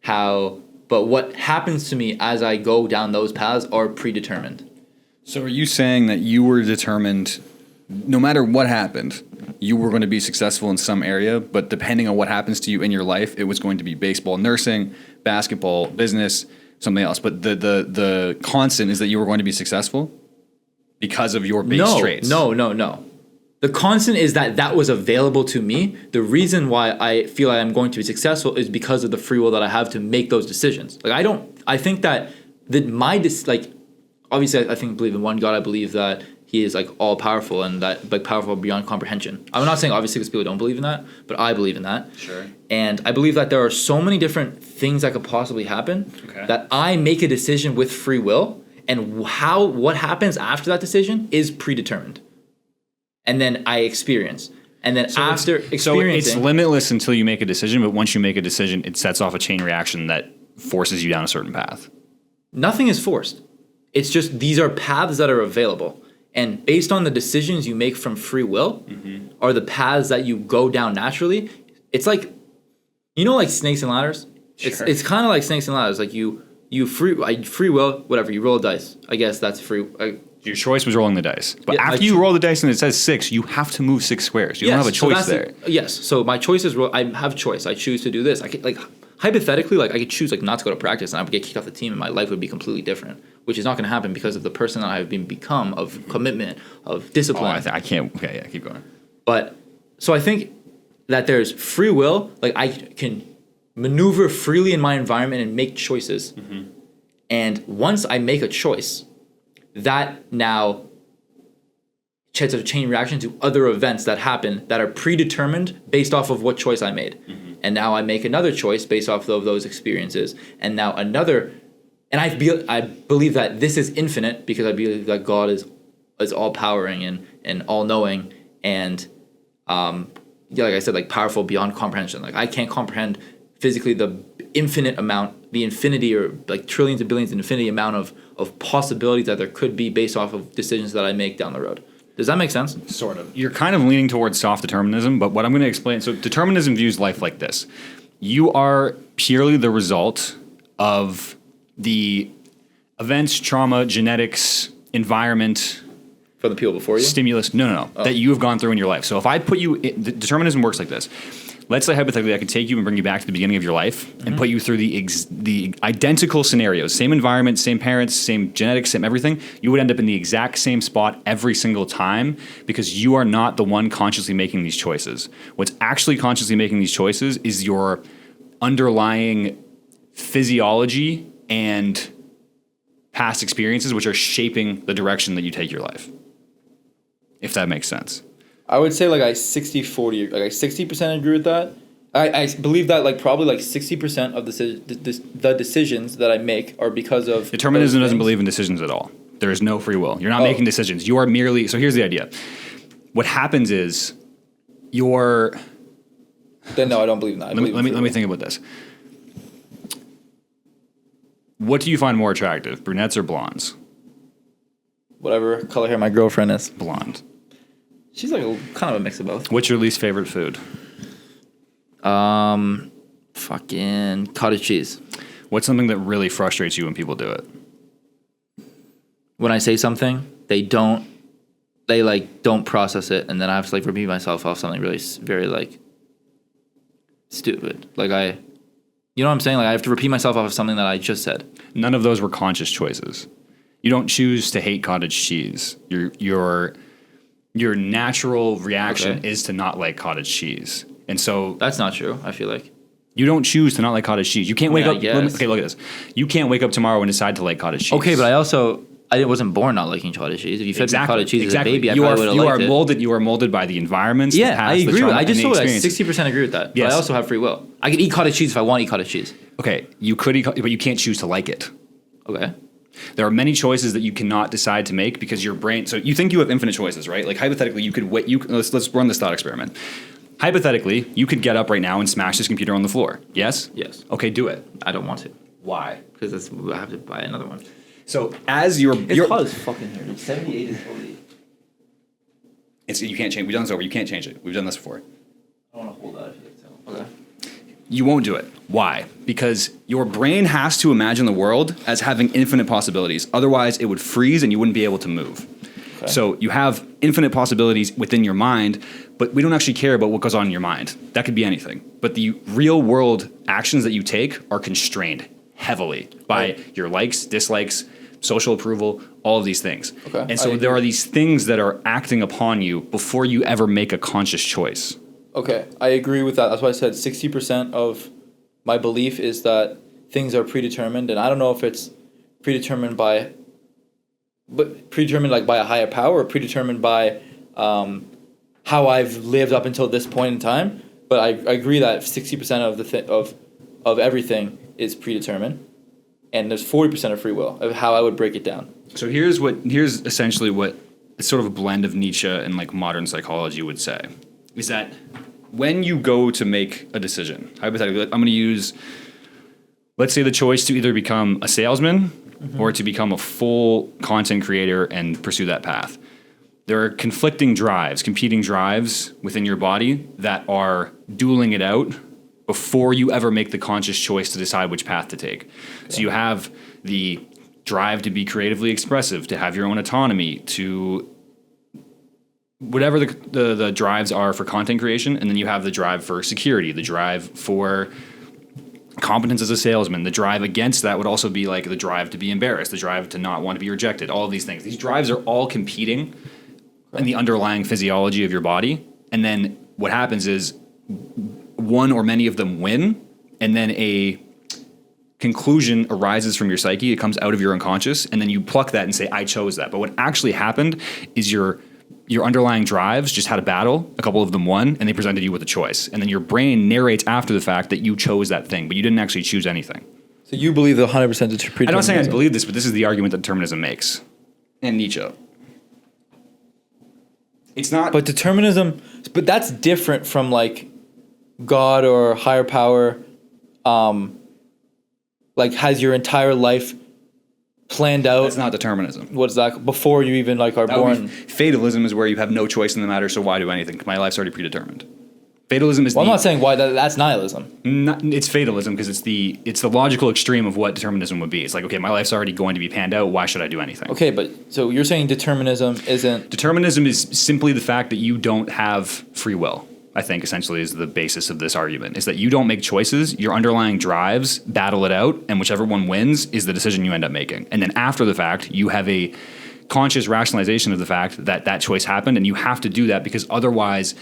B: but what happens to me as I go down those paths are predetermined.
E: So are you saying that you were determined, no matter what happened, you were going to be successful in some area, but depending on what happens to you in your life, it was going to be baseball, nursing, basketball, business, something else. But the constant is that you were going to be successful because of your base traits.
B: No. The constant is that was available to me. The reason why I feel like I'm going to be successful is because of the free will that I have to make those decisions. Like I think that obviously I believe in one God. I believe that He is like all powerful and that like powerful beyond comprehension. I'm not saying obviously because people don't believe in that, but I believe in that.
E: Sure.
B: And I believe that there are so many different things that could possibly happen that I make a decision with free will, and what happens after that decision is predetermined. And then I experience. And then experiencing...
E: So it's limitless until you make a decision, but once you make a decision, it sets off a chain reaction that forces you down a certain path.
B: Nothing is forced. It's just these are paths that are available. And based on the decisions you make from free will are the paths that you go down naturally. It's like, like snakes and ladders? Sure. It's kind of like snakes and ladders. Like you free will, whatever, you roll a dice. I guess that's free...
E: Your choice was rolling the dice. But after you roll the dice and it says 6, you have to move 6 squares. You don't have a choice there.
B: Yes. So my choice is I have choice. I choose to do this. hypothetically, like I could choose like not to go to practice and I would get kicked off the team and my life would be completely different, which is not going to happen because of the person that I've become, of commitment, of discipline.
E: I can't. Okay, yeah, keep going.
B: But so I think that there's free will. Like I can maneuver freely in my environment and make choices. And once I make a choice, that now sets a chain reaction to other events that happen that are predetermined based off of what choice I made. And now I make another choice based off of those experiences. And now another, and I believe that this is infinite because I believe that God is all-powering and all-knowing and, like I said, like powerful beyond comprehension. Like I can't comprehend physically the infinite amount, the infinity or like trillions of billions and infinity amount of possibilities that there could be based off of decisions that I make down the road. Does that make sense?
E: Sort of. You're kind of leaning towards soft determinism, but what I'm going to explain, so determinism views life like this. You are purely the result of the events, trauma, genetics, environment,
B: For the people before you?
E: stimulus, no, that you have gone through in your life. So if I put you, determinism works like this. Let's say hypothetically I could take you and bring you back to the beginning of your life and put you through the identical scenarios, same environment, same parents, same genetics, same everything. You would end up in the exact same spot every single time because you are not the one consciously making these choices. What's actually consciously making these choices is your underlying physiology and past experiences, which are shaping the direction that you take your life. If that makes sense.
B: I would say like I 60-40, like I 60% agree with that. I believe that like probably like 60% of the decisions that I make are because of
E: Determinism doesn't believe in decisions at all. There is no free will. You're not making decisions. You are merely, so here's the idea. What happens is
B: Then no, I don't believe in that.
E: Let me think about this. What do you find more attractive, brunettes or blondes?
B: Whatever color hair my girlfriend is.
E: Blonde.
B: She's like kind of a mix of both.
E: What's your least favorite food?
B: Fucking cottage cheese.
E: What's something that really frustrates you when people do it?
B: When I say something, they don't process it, and then I have to like repeat myself off something really very like stupid. Like you know what I'm saying? Like I have to repeat myself off of something that I just said.
E: None of those were conscious choices. You don't choose to hate cottage cheese. Your natural reaction is to not like cottage cheese. And so
B: That's not true, I feel like.
E: you don't choose to not like cottage cheese. You can't wake up.
B: guess.
E: Okay, look at this. You can't wake up tomorrow and decide to like cottage cheese.
B: Okay, but I wasn't born not liking cottage cheese. If you fed me cottage cheese as a baby, I
E: you
B: probably would have liked it.
E: molded. You are molded by the environments.
B: Yeah,
E: the past,
B: I agree
E: the
B: with
E: trauma,
B: that. I just
E: and the
B: told you I
E: experiences.
B: 60% agree with that.
E: Yes.
B: But I also have free will. I can eat cottage cheese if I want to eat cottage cheese.
E: Okay, you could eat, but you can't choose to like it.
B: Okay.
E: There are many choices that you cannot decide to make because your brain. So you think you have infinite choices, right? Like hypothetically, you could wait. Let's run this thought experiment. Hypothetically, you could get up right now and smash this computer on the floor. Yes.
B: Yes.
E: Okay, do it.
B: I don't want to
E: Why?
B: because I have to buy another one.
E: So as your
B: It's hot as fucking here. Dude. 78 is holy.
E: you can't change. We've done this over. You can't change it. We've done this before.
B: I don't want to hold that. Okay.
E: You won't do it. Why? Because your brain has to imagine the world as having infinite possibilities. Otherwise, it would freeze and you wouldn't be able to move. Okay. So you have infinite possibilities within your mind, but we don't actually care about what goes on in your mind. That could be anything. But the real world actions that you take are constrained heavily by your likes, dislikes, social approval, all of these things.
B: Okay.
E: And so there are these things that are acting upon you before you ever make a conscious choice.
B: Okay, I agree with that. That's why I said 60% of my belief is that things are predetermined, and I don't know if it's predetermined like by a higher power, or predetermined by how I've lived up until this point in time. But I agree that 60% of everything is predetermined, and there's 40% of free will of how I would break it down.
E: So here's essentially what it's sort of a blend of Nietzsche and like modern psychology would say, is that when you go to make a decision, hypothetically, I'm going to use, let's say the choice to either become a salesman or to become a full content creator and pursue that path. There are conflicting drives, competing drives within your body that are dueling it out before you ever make the conscious choice to decide which path to take. So you have the drive to be creatively expressive, to have your own autonomy, to whatever the drives are for content creation, and then you have the drive for security, the drive for competence as a salesman. The drive against that would also be like the drive to be embarrassed, the drive to not want to be rejected, all of these things. These drives are all competing in the underlying physiology of your body. And then what happens is one or many of them win, and then a conclusion arises from your psyche. It comes out of your unconscious, and then you pluck that and say, I chose that. But what actually happened is your underlying drives just had a battle, a couple of them won, and they presented you with a choice. And then your brain narrates after the fact that you chose that thing, but you didn't actually choose anything.
B: So you believe the 100% determinism?
E: I'm not saying I believe this, but this is the argument that determinism makes. And Nietzsche. It's not...
B: But determinism, but that's different from like God or higher power, like has your entire life planned out.
E: That's not determinism.
B: What's that? Before you even like are born.
E: Fatalism is where you have no choice in the matter, so why do anything? My life's already predetermined. Fatalism is
B: I'm not saying why that's nihilism.
E: It's fatalism because it's the logical extreme of what determinism would be. It's like, okay, my life's already going to be panned out. Why should I do anything?
B: Okay, but so you're saying determinism isn't...
E: Determinism is simply the fact that you don't have free will. I think essentially is the basis of this argument, is that you don't make choices, your underlying drives battle it out, and whichever one wins is the decision you end up making. And then after the fact, you have a conscious rationalization of the fact that that choice happened, and you have to do that because otherwise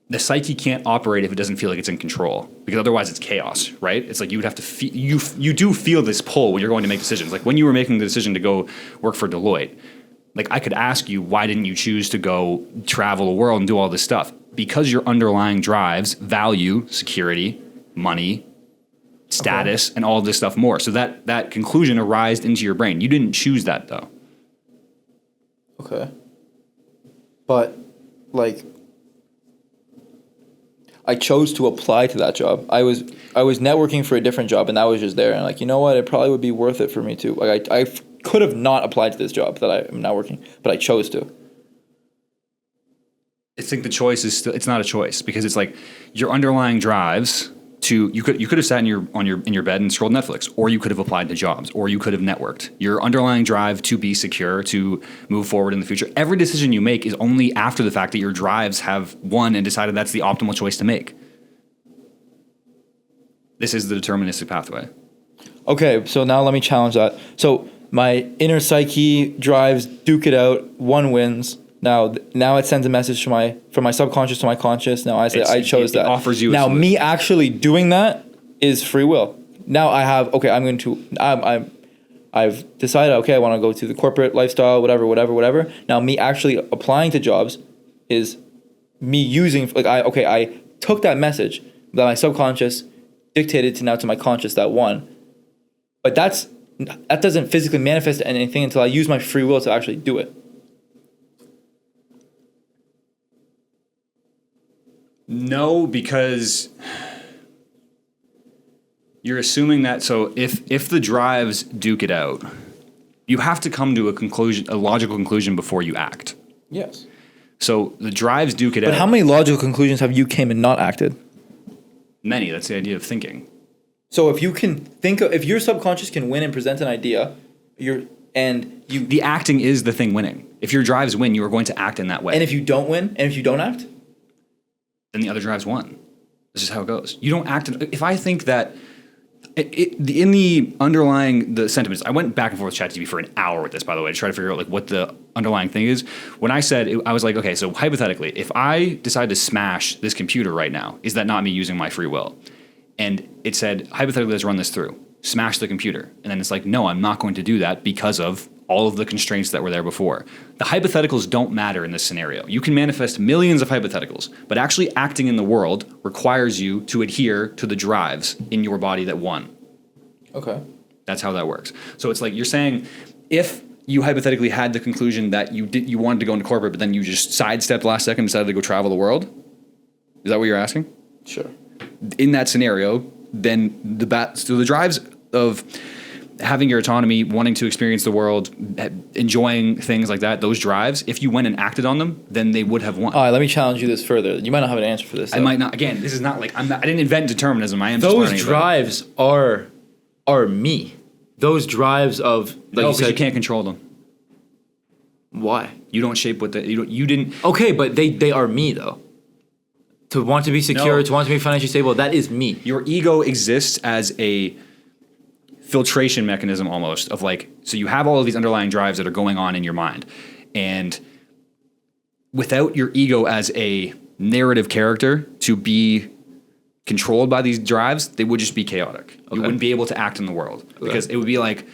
E: the psyche can't operate if it doesn't feel like it's in control, because otherwise it's chaos, right? It's like you would have to feel, you do feel this pull when you're going to make decisions. Like when you were making the decision to go work for Deloitte, like I could ask you, why didn't you choose to go travel the world and do all this stuff? Because your underlying drives value security, money, status, and all of this stuff more. So that conclusion arised into your brain. You didn't choose that though.
B: Okay. But like I chose to apply to that job. I was networking for a different job, and that was just there. And like, you know what? It probably would be worth it for me to. Like I could have not applied to this job that I am now working, but I chose to.
E: I think the choice is still, it's not a choice, because it's like your underlying drives to, you could have sat in your bed and scrolled Netflix, or you could have applied to jobs, or you could have networked. Your underlying drive to be secure, to move forward in the future. Every decision you make is only after the fact that your drives have won and decided that's the optimal choice to make. This is the deterministic pathway.
B: Okay, so now let me challenge that. So my inner psyche drives duke it out, one wins. Now it sends a message from my subconscious to my conscious. Now I say I chose that.
E: It offers you
B: now
E: a solution.
B: Me actually doing that is free will. Now I have I've decided, okay, I want to go to the corporate lifestyle, whatever. Now me actually applying to jobs is me using I took that message that my subconscious dictated to my conscious that won. But that doesn't physically manifest anything until I use my free will to actually do it.
E: No, because you're assuming that. So if the drives duke it out, you have to come to a logical conclusion before you act.
B: Yes.
E: So the drives duke it out.
B: But how many logical conclusions have you came and not acted?
E: Many. That's the idea of thinking.
B: So if you can if your subconscious can win and present an idea,
E: the acting is the thing winning. If your drives win, you are going to act in that way.
B: And if you don't win, and if you don't act,
E: then the other drives won. This is how it goes. You don't act. If I think that in the underlying the sentiments, I went back and forth with ChatGPT for an hour with this, by the way, to try to figure out like what the underlying thing is. When I said I was like, okay, so hypothetically, if I decide to smash this computer right now, is that not me using my free will? And it said, hypothetically, let's run this through. Smash the computer. And then it's like, no, I'm not going to do that because of all of the constraints that were there before. The hypotheticals don't matter in this scenario. You can manifest millions of hypotheticals, but actually acting in the world requires you to adhere to the drives in your body that won.
B: okay.
E: That's how that works. So it's like you're saying, if you hypothetically had the conclusion that you wanted to go into corporate, but then you just sidestepped last second and decided to go travel the world, is that what you're asking?
B: Sure.
E: In that scenario, then the drives of having your autonomy, wanting to experience the world, enjoying things like that, those drives, if you went and acted on them, then they would have won.
B: All right, let me challenge you this further. You might not have an answer for this.
E: I might not. Again, this is not like I didn't invent determinism. I am just
B: Those
E: learning
B: drives are me. Those drives of
E: no, because you can't control them.
B: Why?
E: You don't shape what you didn't.
B: Okay, but they are me though. To want to be secure,
E: No.
B: to want to be financially stable, that is me.
E: Your ego exists as a filtration mechanism almost of like, so you have all of these underlying drives that are going on in your mind. And without your ego as a narrative character to be controlled by these drives, they would just be chaotic. You wouldn't be able to act in the world because it would be like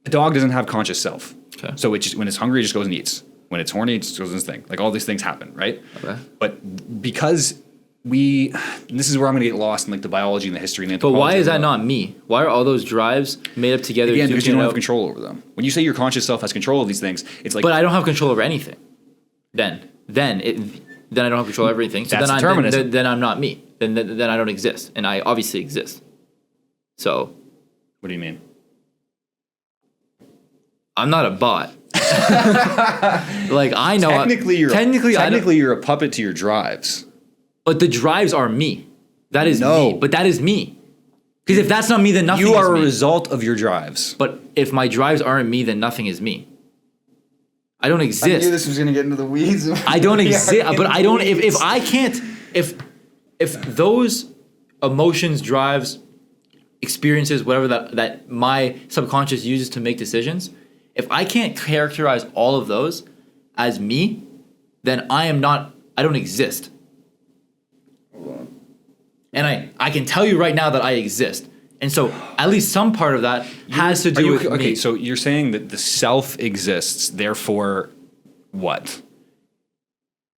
E: a dog doesn't have conscious self.
B: Okay.
E: So it just, when it's hungry, it just goes and eats. When it's horny, it just goes and thing. Like all these things happen, right?
B: Okay.
E: But because this is where I'm going to get lost in like the biology and the history and the
B: But why
E: anthropology
B: is that
E: of it.
B: not me? Why are all those drives made up together?
E: Again, because you
B: duking
E: don't
B: it
E: have
B: out?
E: control over them. When you say your conscious self has control of these things, it's like
B: But I don't have control over anything. Then I don't have control over everything. So
E: That's
B: then
E: determinism.
B: then I'm not me. Then I don't exist, and I obviously exist. So
E: what do you mean?
B: I'm not a bot. Like I know.
E: Technically,
B: technically,
E: you're a puppet to your drives.
B: but the drives are me. That is
E: No.
B: me. But that is me. Because if that's not me, then nothing
E: You are
B: is
E: a
B: me.
E: result of your drives.
B: But if my drives aren't me, then nothing is me. I don't exist.
F: this was gonna get into the weeds.
B: I don't exist. But I don't. If I can't. If those emotions, drives, experiences, whatever that my subconscious uses to make decisions, if I can't characterize all of those as me, then I don't exist. And I can tell you right now that I exist. And so at least some part of that has to do with me.
E: Okay, so you're saying that the self exists, therefore what?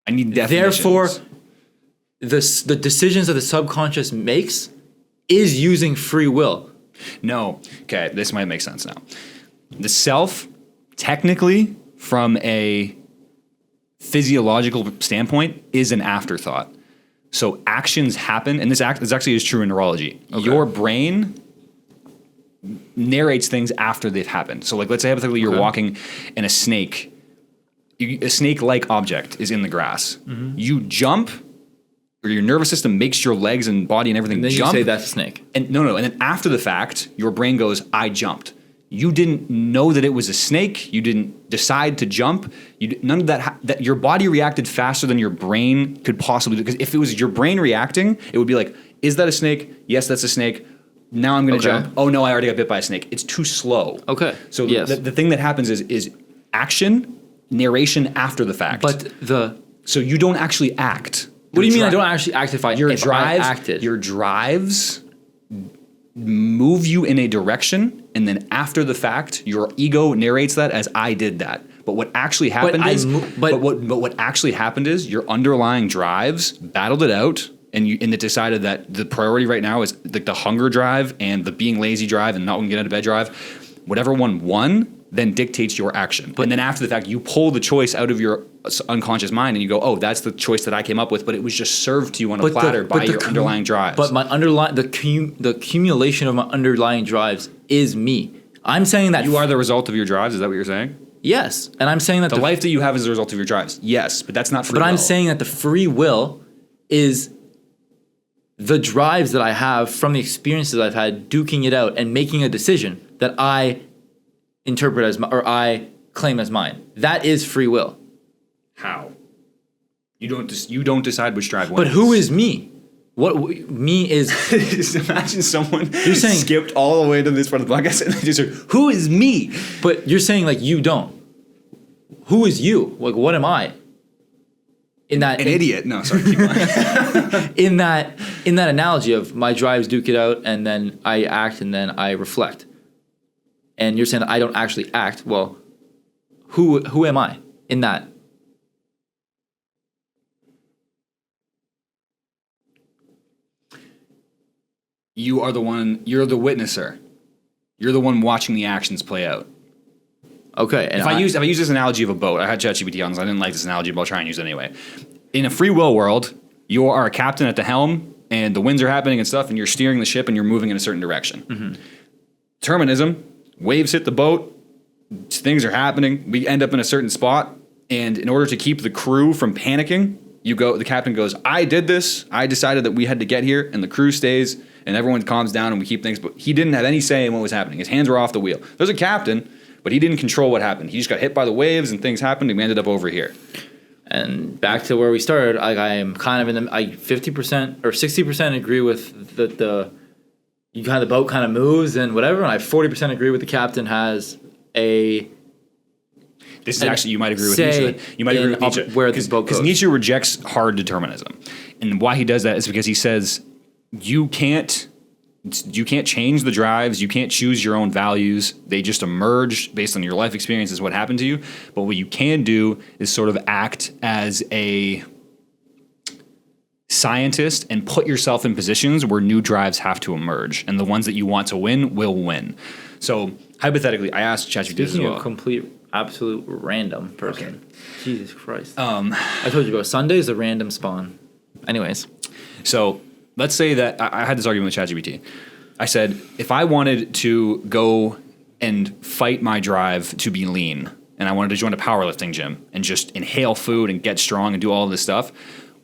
E: I need definitions.
B: Therefore, the decisions that the subconscious makes is using free will.
E: No. Okay, this might make sense now. The self, technically, from a physiological standpoint, is an afterthought. So actions happen, and this actually is true in neurology.
B: Okay.
E: Your brain narrates things after they've happened. So, like, let's say hypothetically you're walking, and a snake-like object is in the grass.
B: Mm-hmm.
E: You jump, or your nervous system makes your legs and body and everything
B: And then
E: jump.
B: you say that's a snake.
E: And no. And then after the fact, your brain goes, I jumped. You didn't know that it was a snake. You didn't decide to jump. None of that. That your body reacted faster than your brain could possibly do. Because if it was your brain reacting, it would be like, is that a snake? Yes, that's a snake. Now I'm going to
B: Okay.
E: jump. Oh no, I already got bit by a snake. It's too slow.
B: Okay.
E: So
B: Yes.
E: the thing that happens is action, narration after the fact.
B: But
E: so you don't actually act.
B: what do you mean I
E: Your
B: don't actually act if I acted?
E: Your drives move you in a direction, and then after the fact, your ego narrates that as I did that. But what actually happened what actually happened is your underlying drives battled it out, and it decided that the priority right now is like the hunger drive and the being lazy drive and not wanting to get out of bed drive. Whatever one won then dictates your action. And then after the fact, you pull the choice out of your unconscious mind and you go, oh, that's the choice that I came up with, but it was just served to you on a platter by your underlying drives.
B: But my the accumulation of my underlying drives is me. I'm saying that
E: you are the result of your drives. Is that what you're saying?
B: yes, and I'm saying that
E: The life that you have is the result of your drives. Yes, but that's not free
B: But
E: will.
B: I'm saying that the free will is the drives that I have from the experiences I've had, duking it out and making a decision that I interpret as or I claim as mine. That is free will.
E: How? You don't decide which drive wins.
B: But who is me? What me is?
E: Just imagine someone
B: You're saying-
E: skipped all the way to this part of the podcast and they just said, who is me?
B: But you're saying like you don't. Who is you? Like what am I? In that
E: An idiot. No, sorry. Keep going.
B: in that analogy of my drives duke it out and then I act and then I reflect. And you're saying that I don't actually act. Well, who am I in that?
E: You are the one. You're the witnesser. You're the one watching the actions play out.
B: Okay. And
E: If I use this analogy of a boat, I had ChatGPT on this. I didn't like this analogy, but I'll try and use it anyway. In a free will world, you are a captain at the helm, and the winds are happening and stuff, and you're steering the ship, and you're moving in a certain direction.
B: Mm-hmm.
E: Determinism: waves hit the boat, things are happening. We end up in a certain spot, and in order to keep the crew from panicking, the captain goes, "I did this. I decided that we had to get here," and the crew stays, and everyone calms down, and we keep things. But he didn't have any say in what was happening. His hands were off the wheel. There's a captain, but he didn't control what happened. He just got hit by the waves, and things happened, and we ended up over here.
B: And back to where we started, I am kind of in the 50% or 60% agree with the boat kind of moves and whatever, and I 40% agree with the captain has a.
E: This is actually, you might agree with Nietzsche. You might agree with Nietzsche.
B: Where the boat goes.
E: Because Nietzsche rejects hard determinism. And why he does that is because he says you can't change the drives. You can't choose your own values. They just emerge based on your life experiences, what happened to you. But what you can do is sort of act as a scientist and put yourself in positions where new drives have to emerge. And the ones that you want to win will win. So hypothetically, I asked ChatGPT as well.
B: Complete, absolute random person. Okay. Jesus Christ. I told you about Sunday's a random spawn. Anyways.
E: So let's say that I had this argument with ChatGPT. I said, if I wanted to go and fight my drive to be lean, and I wanted to join a powerlifting gym and just inhale food and get strong and do all of this stuff,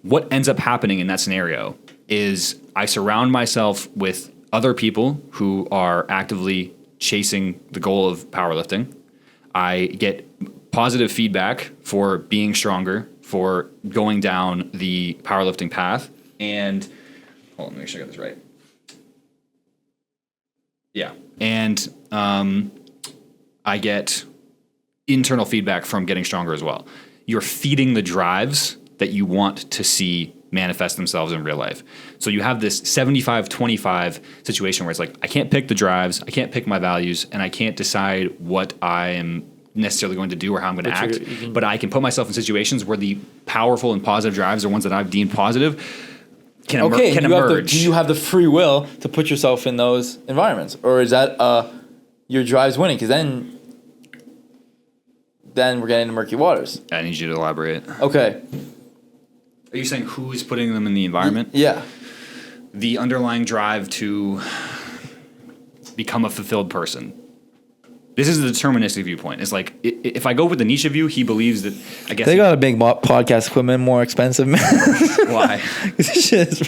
E: what ends up happening in that scenario is I surround myself with other people who are actively chasing the goal of powerlifting. I get positive feedback for being stronger, for going down the powerlifting path, and hold on, let me make sure I got this right. Yeah. And I get internal feedback from getting stronger as well. You're feeding the drives that you want to see manifest themselves in real life. So you have this 75-25 situation where it's like, I can't pick the drives, I can't pick my values, and I can't decide what I am necessarily going to do or how I'm going to act. But I can put myself in situations where the powerful and positive drives are ones that I've deemed positive can emerge.
B: Do you have the free will to put yourself in those environments? Or is that your drive's winning? Because then we're getting into murky waters.
E: I need you to elaborate.
B: Okay.
E: Are you saying who is putting them in the environment?
B: Yeah.
E: The underlying drive to become a fulfilled person. This is the deterministic viewpoint. It's like, if I go with the Nietzsche view, he believes that, I guess...
B: They got to make podcast equipment more expensive, man.
E: Why?
B: This shit is...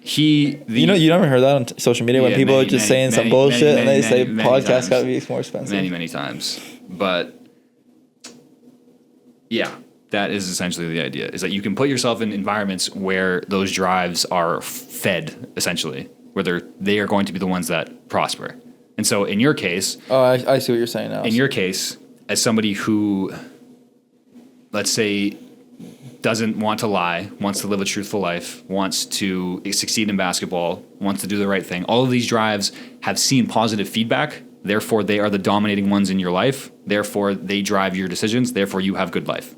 B: You never heard that on social media when people are just saying some bullshit and they say podcasts got to be more expensive?
E: Many times. But, yeah, that is essentially the idea, is that you can put yourself in environments where those drives are fed, essentially, where they are going to be the ones that prosper. And so in your case...
B: Oh, I see what you're saying now.
E: In your case, as somebody who, let's say, doesn't want to lie, wants to live a truthful life, wants to succeed in basketball, wants to do the right thing, all of these drives have seen positive feedback. Therefore, they are the dominating ones in your life. Therefore, they drive your decisions. Therefore, you have good life.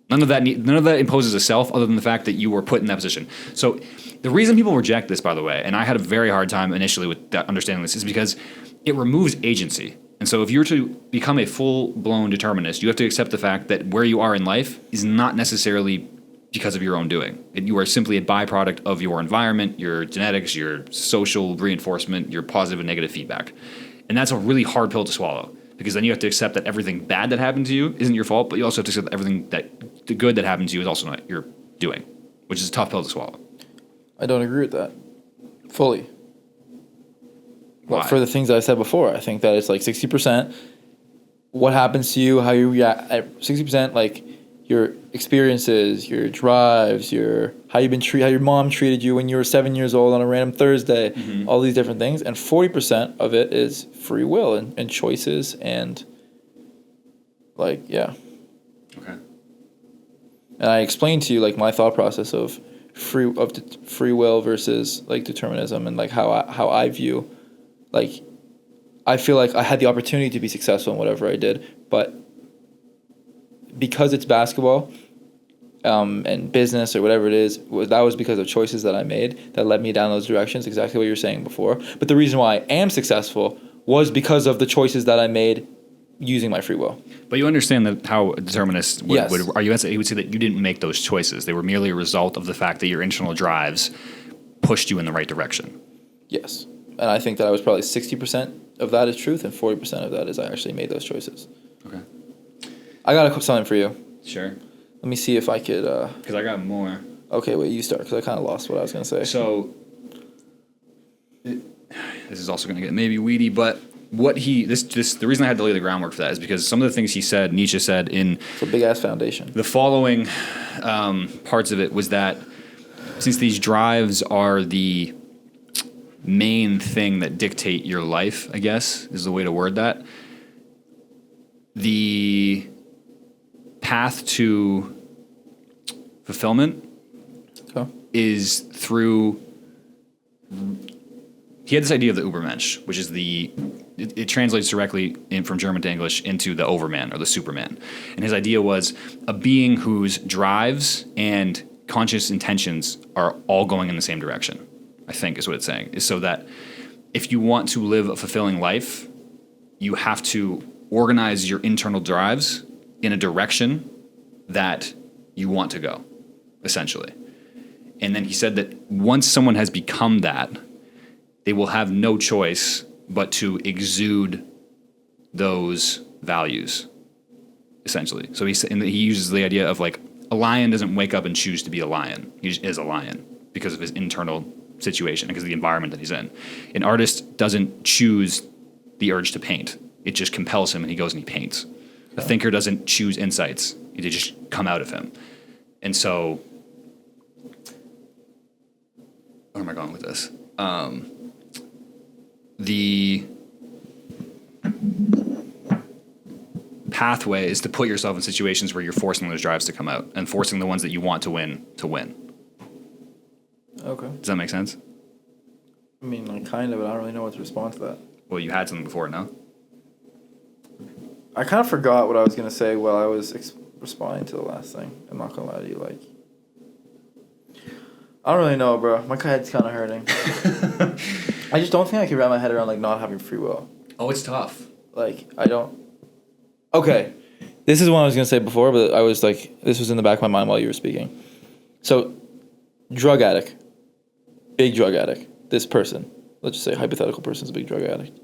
E: None of that imposes a self other than the fact that you were put in that position. So the reason people reject this, by the way, and I had a very hard time initially with understanding this, is because it removes agency. And so if you were to become a full-blown determinist, you have to accept the fact that where you are in life is not necessarily because of your own doing. You are simply a byproduct of your environment, your genetics, your social reinforcement, your positive and negative feedback. And that's a really hard pill to swallow, because then you have to accept that everything bad that happened to you isn't your fault, but you also have to accept that everything the good that happened to you is also not your doing, which is a tough pill to swallow.
B: I don't agree with that fully.
E: Why?
B: But for the things that I said before, I think that it's like 60% what happens to you, how you react. 60% like your experiences, your drives, how you've been treated, how your mom treated you when you were 7 years old on a random Thursday, all these different things, and 40% of it is free will and choices and like
E: Okay.
B: And I explained to you like my thought process of free will versus like determinism and like how I view, like I feel like I had the opportunity to be successful in whatever I did, but because it's basketball and business or whatever it is, that was because of choices that I made that led me down those directions, exactly what you were saying before. But the reason why I am successful was because of the choices that I made using my free will.
E: But you understand that how a determinist would
B: Yes.
E: he would say that you didn't make those choices. They were merely a result of the fact that your internal drives pushed you in the right direction.
B: Yes. And I think that I was probably 60% of that is truth and 40% of that is I actually made those choices.
E: Okay.
B: I got something for you.
E: Sure.
B: Let me see if I could...
E: Because I got more.
B: Okay, wait, you start, because I kind of lost what I was going to say.
E: So, this is also going to get maybe weedy, but the reason I had to lay the groundwork for that is because some of the things he said, Nietzsche said in
B: It's a big ass foundation.
E: the following parts of it was that since these drives are the main thing that dictate your life, I guess is the way to word that, the path to fulfillment is through. He had this idea of the Übermensch, which is it translates directly from German to English into the Overman or the Superman. And his idea was a being whose drives and conscious intentions are all going in the same direction, I think is what it's saying. Is so that if you want to live a fulfilling life, you have to organize your internal drives in a direction that you want to go, essentially. And then he said that once someone has become that, they will have no choice but to exude those values, essentially. So he uses the idea of like a lion doesn't wake up and choose to be a lion. He just is a lion because of his internal situation, because of the environment that he's in. An artist doesn't choose the urge to paint. It just compels him and he goes and he paints. A thinker doesn't choose insights. They just come out of him. And so, where am I going with this? The pathway is to put yourself in situations where you're forcing those drives to come out and forcing the ones that you want to win to win.
F: Okay.
E: Does that make sense?
F: I mean, like, kind of, but I don't really know what to respond to that.
E: Well, you had something before, no?
F: I kind of forgot what I was going to say while I was responding to the last thing. I'm not going to lie to you, like. I don't really know, bro. My head's kind of hurting. I just don't think I can wrap my head around, like, not having free will.
E: Oh, it's tough.
F: Like, I don't.
B: Okay. This is what I was going to say before, but I was like, this was in the back of my mind while you were speaking. So, drug addict. Big drug addict. This person. Let's just say hypothetical person is a big drug addict.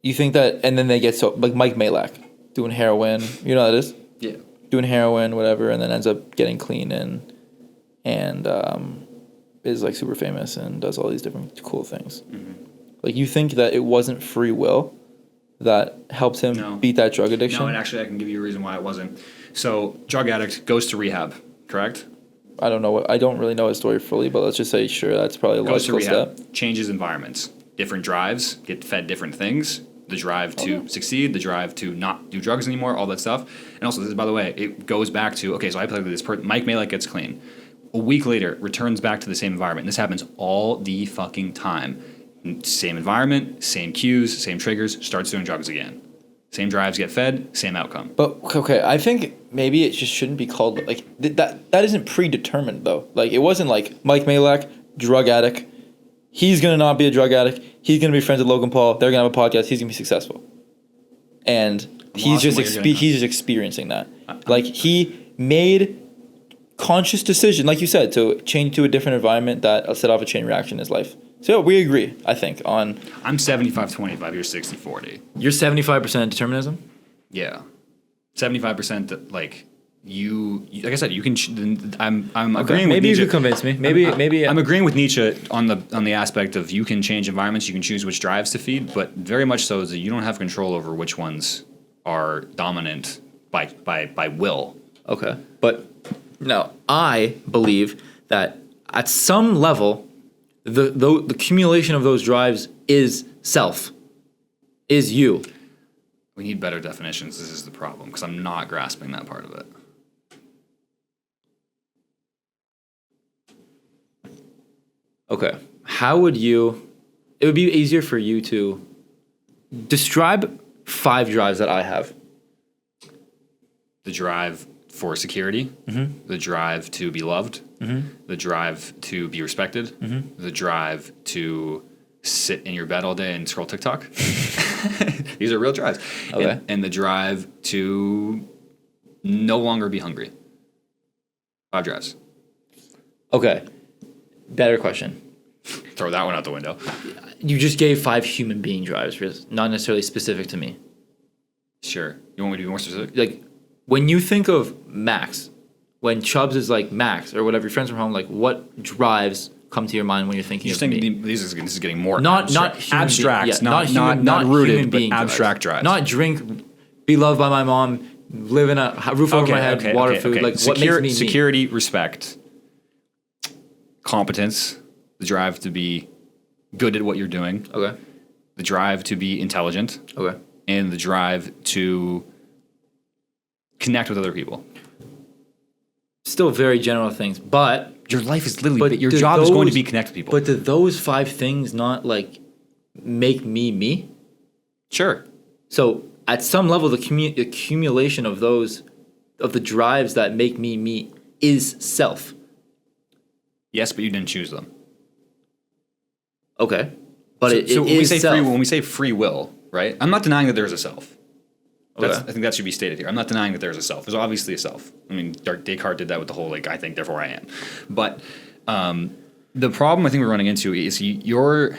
B: You think that, and then they get so, like Mike Malak, doing heroin. You know what that is?
E: Yeah.
B: Doing heroin, whatever, and then ends up getting clean and is like super famous and does all these different cool things. Mm-hmm. Like, you think that it wasn't free will that helped him beat that drug addiction?
E: No, and actually I can give you a reason why it wasn't. So, drug addict goes to rehab, correct?
B: I don't really know his story fully, but let's just say, sure, that's probably a logical step.
E: Changes environments, different drives, get fed different things. The drive to succeed, the drive to not do drugs anymore, all that stuff. And also, this is, by the way, it goes back to, okay, so I played with this person, Mike Malak gets clean. A week later, returns back to the same environment. And this happens all the fucking time. Same environment, same cues, same triggers, starts doing drugs again. Same drives get fed, same outcome.
B: But, okay, I think maybe it just shouldn't be called, like, that isn't predetermined, though. Like, it wasn't like Mike Malak, drug addict. He's going to not be a drug addict. He's going to be friends with Logan Paul. They're going to have a podcast. He's going to be successful. And he's just experiencing that. Like, he made conscious decision, like you said, to change to a different environment that set off a chain reaction in his life. So we agree, I think, on...
E: I'm 75-25. You're 60-40.
B: You're 75% determinism?
E: Yeah. 75% that, like... You like I said, you can. I'm agreeing.
B: Maybe
E: with Nietzsche.
B: you could convince me. Maybe
E: I'm agreeing with Nietzsche on the aspect of you can change environments, you can choose which drives to feed, but very much so is that you don't have control over which ones are dominant by will.
B: Okay, but no, I believe that at some level, the accumulation of those drives is self, is you.
E: We need better definitions. This is the problem because I'm not grasping that part of it.
B: Okay. How would you... It would be easier for you to describe 5 drives that I have.
E: The drive for security, the drive to be loved, the drive to be respected, the drive to sit in your bed all day and scroll TikTok. These are real drives.
B: Okay.
E: And the drive to no longer be hungry. 5 drives.
B: Okay. Better question.
E: Throw that one out the window.
B: You just gave 5 human being drives, not necessarily specific to me.
E: Sure. You want me to be more specific?
B: Like, when you think of Max, when Chubbs is like Max or whatever, your friends from home, like, what drives come to your mind when you're thinking
E: You're
B: of
E: saying
B: me?
E: this is getting more
B: Not
E: abstract,
B: human
E: not rooted,
B: human
E: but
B: being
E: abstract drives.
B: Not drink, be loved by my mom, live in a roof over my head, water, food. Like what makes me
E: security, respect, competence, the drive to be good at what you're doing.
B: Okay.
E: The drive to be intelligent.
B: Okay.
E: And the drive to connect with other people.
B: Still very general things, but
E: Your life is literally,
B: But
E: your
B: do
E: job is going to
B: those-
E: be connect with people.
B: but do those 5 things not like make me?
E: Sure.
B: So at some level, the accumulation of those, of the drives that make me is self.
E: Yes, but you didn't choose them.
B: Okay. But
E: So,
B: it
E: so when we
B: is
E: say
B: self.
E: when we say free will, right? I'm not denying that there's a self. That's,
B: Okay.
E: I think that should be stated here. I'm not denying that there's a self. There's obviously a self. I mean, Descartes did that with the whole like I think therefore I am. But the problem I think we're running into is you're.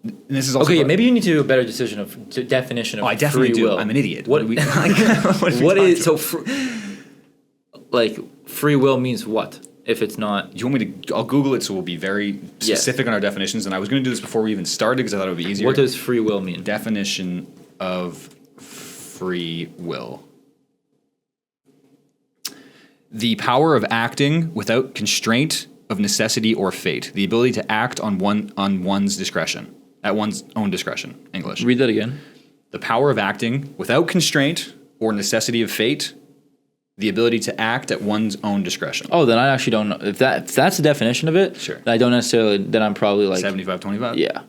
E: And this is also
B: Okay, yeah, maybe you need to do a better definition of
E: I definitely
B: free
E: do.
B: will.
E: I'm an idiot.
B: What,
E: What
B: what is so? Like free will means what? If it's not,
E: Do you want me to? I'll Google it, so we'll be very specific on our definitions. And I was going to do this before we even started because I thought it would be easier.
B: what does free will mean?
E: Definition of free will: the power of acting without constraint of necessity or fate. The ability to act on one's discretion, at one's own discretion. English.
B: Read that again.
E: The power of acting without constraint or necessity of fate. The ability to act at one's own discretion.
B: Oh, then I actually don't know if that's the definition of it.
E: Sure.
B: Then I don't necessarily. Then I'm probably like
E: 75-25?
B: Yeah.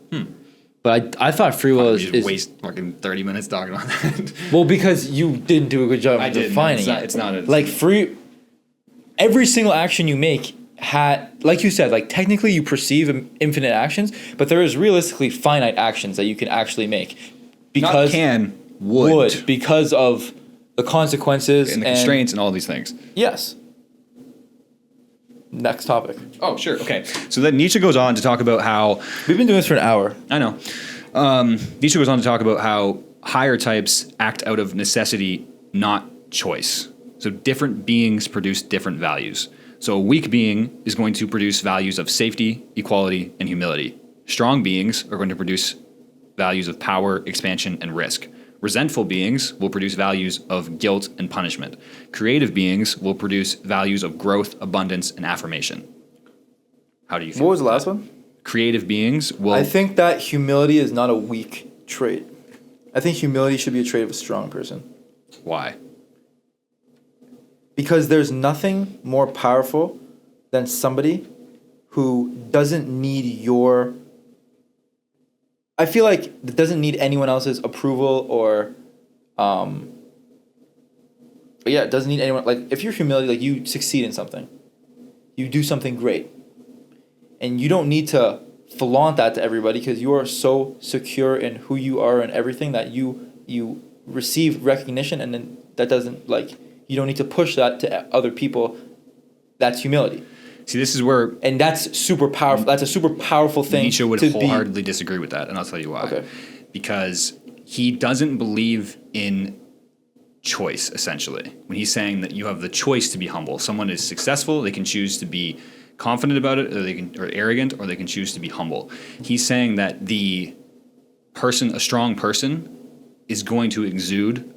B: But I thought free will
E: You
B: is,
E: just
B: is
E: waste fucking 30 minutes talking about that.
B: well because you didn't do a good job
E: I
B: of
E: did.
B: defining
E: It's not-
B: it.
E: it's not a-
B: like free. Every single action you make had, like you said, like technically you perceive infinite actions, but there is realistically finite actions that you can actually make because would because of the consequences
E: and the constraints and all these things.
B: Yes. Next topic.
E: Oh, sure. Okay. So then Nietzsche goes on to talk about how
B: We've been doing this for an hour.
E: I know. Nietzsche goes on to talk about how higher types act out of necessity, not choice. So different beings produce different values. So a weak being is going to produce values of safety, equality, and humility. Strong beings are going to produce values of power, expansion, and risk. Resentful beings will produce values of guilt and punishment. Creative beings will produce values of growth, abundance, and affirmation. How do you feel?
F: What was the last one?
E: Creative beings will...
F: I think that humility is not a weak trait. I think humility should be a trait of a strong person.
E: Why?
F: Because there's nothing more powerful than somebody who doesn't need your... I feel like it doesn't need anyone else's approval or... it doesn't need anyone... Like, if you're humility, like, you succeed in something. You do something great. And you don't need to flaunt that to everybody because you are so secure in who you are and everything that you receive recognition, and then that doesn't, like... You don't need to push that to other people. That's humility.
E: See, this is where
F: And that's super powerful. That's a super powerful thing
E: Nietzsche would
F: to
E: wholeheartedly disagree with that, and I'll tell you why.
F: Okay.
E: Because he doesn't believe in choice, essentially. When he's saying that you have the choice to be humble. Someone is successful, they can choose to be confident about it, or arrogant, or they can choose to be humble. He's saying that a strong person, is going to exude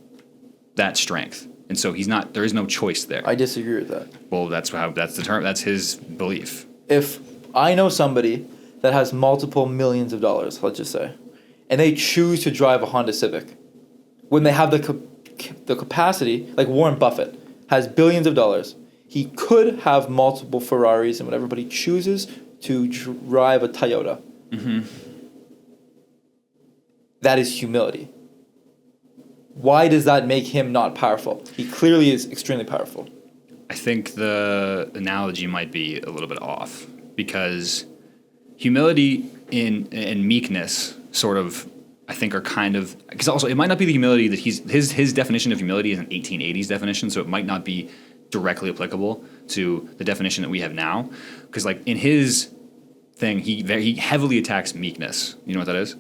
E: that strength. And so there is no choice there.
F: I disagree with that.
E: Well, that's the term. That's his belief.
F: If I know somebody that has multiple millions of dollars, let's just say, and they choose to drive a Honda Civic, when they have the capacity, like Warren Buffett has billions of dollars, he could have multiple Ferraris and whatever, but he chooses to drive a Toyota. Mm-hmm. That is humility. Why does that make him not powerful? He clearly is extremely powerful.
E: I think the analogy might be a little bit off because humility and meekness sort of, I think, are kind of, because also it might not be the humility that his definition of humility is an 1880s definition, so it might not be directly applicable to the definition that we have now. Because like in his thing, he heavily attacks meekness. You know what that is?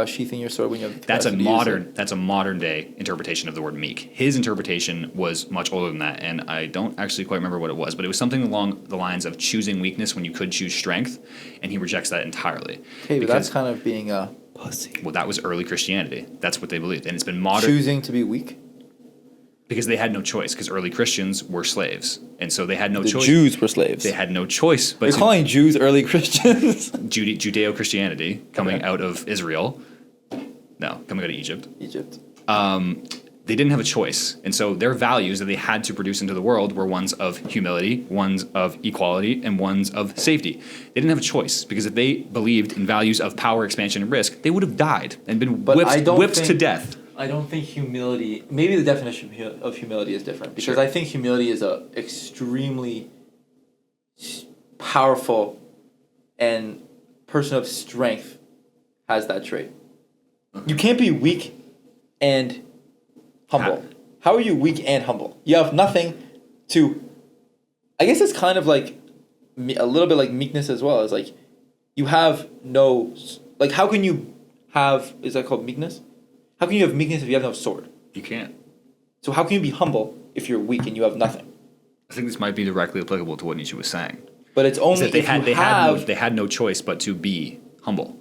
F: sheathing your sword when you have the
E: That's a
F: capacity to use it.
E: That's a modern day interpretation of the word meek. His interpretation was much older than that, and I don't actually quite remember what it was, but it was something along the lines of choosing weakness when you could choose strength, and he rejects that entirely.
F: Okay, but that's kind of being a pussy.
E: Well, that was early Christianity. That's what they believed, and it's been modern
F: Choosing to be weak.
E: because they had no choice. Because early Christians were slaves, and so they had no
F: The
E: choice.
F: Jews were slaves.
E: They had no choice but
F: You're calling Jews early Christians.
E: Judeo-Christianity coming
F: Okay.
E: out of Israel. No, coming out of Egypt.
F: Egypt.
E: They didn't have a choice. And so their values that they had to produce into the world were ones of humility, ones of equality, and ones of safety. They didn't have a choice because if they believed in values of power, expansion, and risk, they would have died and been
F: But I don't
E: whipped to
F: think-
E: death.
F: I don't think humility. Maybe the definition of humility is different because
E: Sure.
F: I think humility is a extremely powerful and person of strength has that trait. You can't be weak and humble. How are you weak and humble? You have nothing to. I guess it's kind of like a little bit like meekness as well. It's like you have no. Like, how can you have. Is that called meekness? How can you have meekness if you have no sword?
E: You can't.
F: So how can you be humble if you're weak and you have nothing?
E: I think this might be directly applicable to what Nietzsche was saying.
F: But it's
E: Is
F: only
E: that they
F: if
E: had
F: you have.
E: they had no choice but to be humble.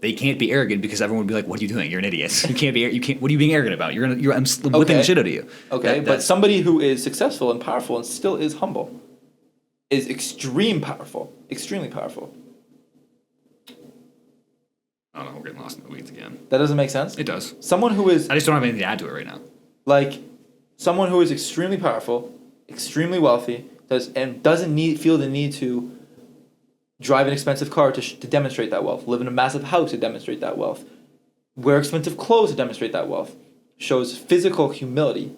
E: They can't be arrogant because everyone would be like, "What are you doing? You're an idiot. You can't be. You can't. What are you being arrogant about? I'm whipping
F: Okay.
E: the shit out of you."
F: Okay,
E: That-
F: but somebody who is successful and powerful and still is humble is extremely powerful. Extremely powerful.
E: I don't know. We're getting lost in the weeds again.
F: That doesn't make sense?
E: It does.
F: Someone who is
E: I just don't have anything to add to it right now.
F: like someone who is extremely powerful, extremely wealthy, doesn't feel the need to drive an expensive car to demonstrate that wealth, live in a massive house to demonstrate that wealth, wear expensive clothes to demonstrate that wealth, shows physical humility.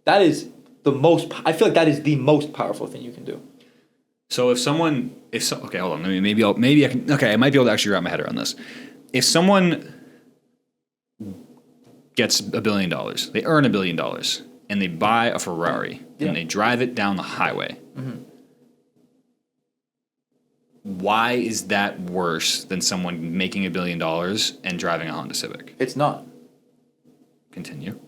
F: That is the most. I feel like that is the most powerful thing you can do.
E: So okay, hold on. Maybe I can. Okay, I might be able to actually wrap my head around this. If someone gets $1 billion, they earn $1 billion, and they buy a Ferrari
F: Yeah.
E: and they drive it down the highway. Why is that worse than someone making $1 billion and driving a Honda Civic?
F: It's not.
E: Continue.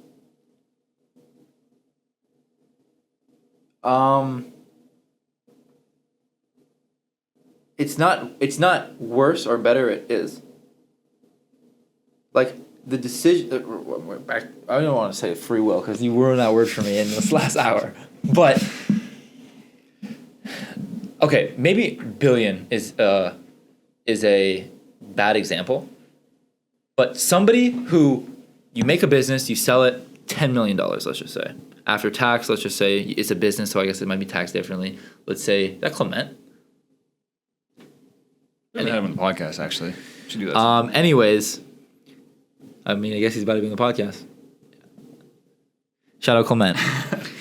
F: It's not worse or better. It is. Like the decision. We're back. I don't want to say free will because you ruined that word for me in this last hour. But okay, maybe billion is a bad example. But somebody who you make a business, you sell it $10 million. Let's just say after tax. Let's just say it's a business, so I guess it might be taxed differently. Let's say that Clement.
E: We haven't had him on the podcast, actually. Should do that.
F: Anyways, I mean, I guess he's about to be on the podcast. Shout out Clement.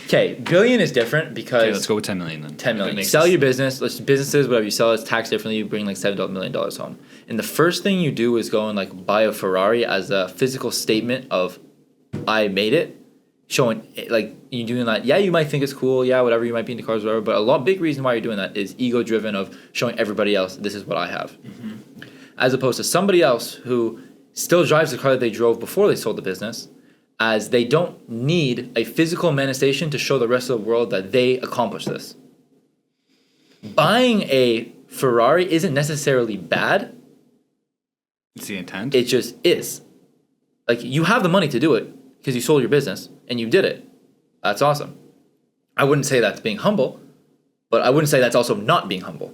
F: Okay, billion is different because
E: Okay, let's go with 10 million then.
F: 10 million.
E: That
F: You
E: makes
F: sell
E: sense.
F: your business, businesses, whatever you sell, it's taxed differently. You bring like $7 million home. And the first thing you do is go and like buy a Ferrari as a physical statement of I made it. Showing like you doing that, yeah, you might think it's cool, yeah, whatever, you might be into cars, whatever. But big reason why you're doing that is ego driven of showing everybody else this is what I have, as opposed to somebody else who still drives the car that they drove before they sold the business, as they don't need a physical manifestation to show the rest of the world that they accomplished this. Buying a Ferrari isn't necessarily bad.
E: It's the intent.
F: It just is. Like you have the money to do it because you sold your business and you did it. That's awesome. I wouldn't say that's being humble, but I wouldn't say that's also not being humble.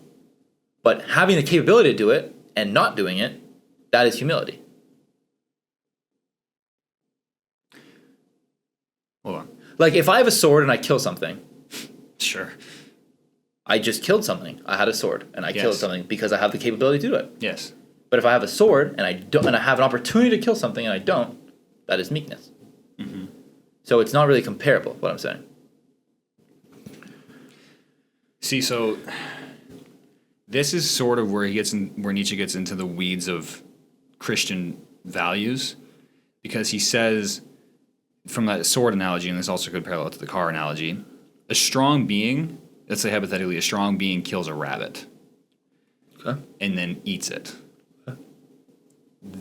F: But having the capability to do it and not doing it, that is humility.
E: Hold on.
F: Like if I have a sword and I kill something,
E: Sure.
F: I just killed something. I had a sword and I killed
E: Yes.
F: something because I have the capability to do it.
E: Yes.
F: But if I have a sword and I don't, and I have an opportunity to kill something and I don't, that is meekness. So it's not really comparable. What I'm saying.
E: See, so this is sort of where where Nietzsche gets into the weeds of Christian values, because he says, from that sword analogy, and this also could parallel to the car analogy, a strong being, let's say hypothetically, a strong being kills a rabbit
F: Okay.
E: and then eats it.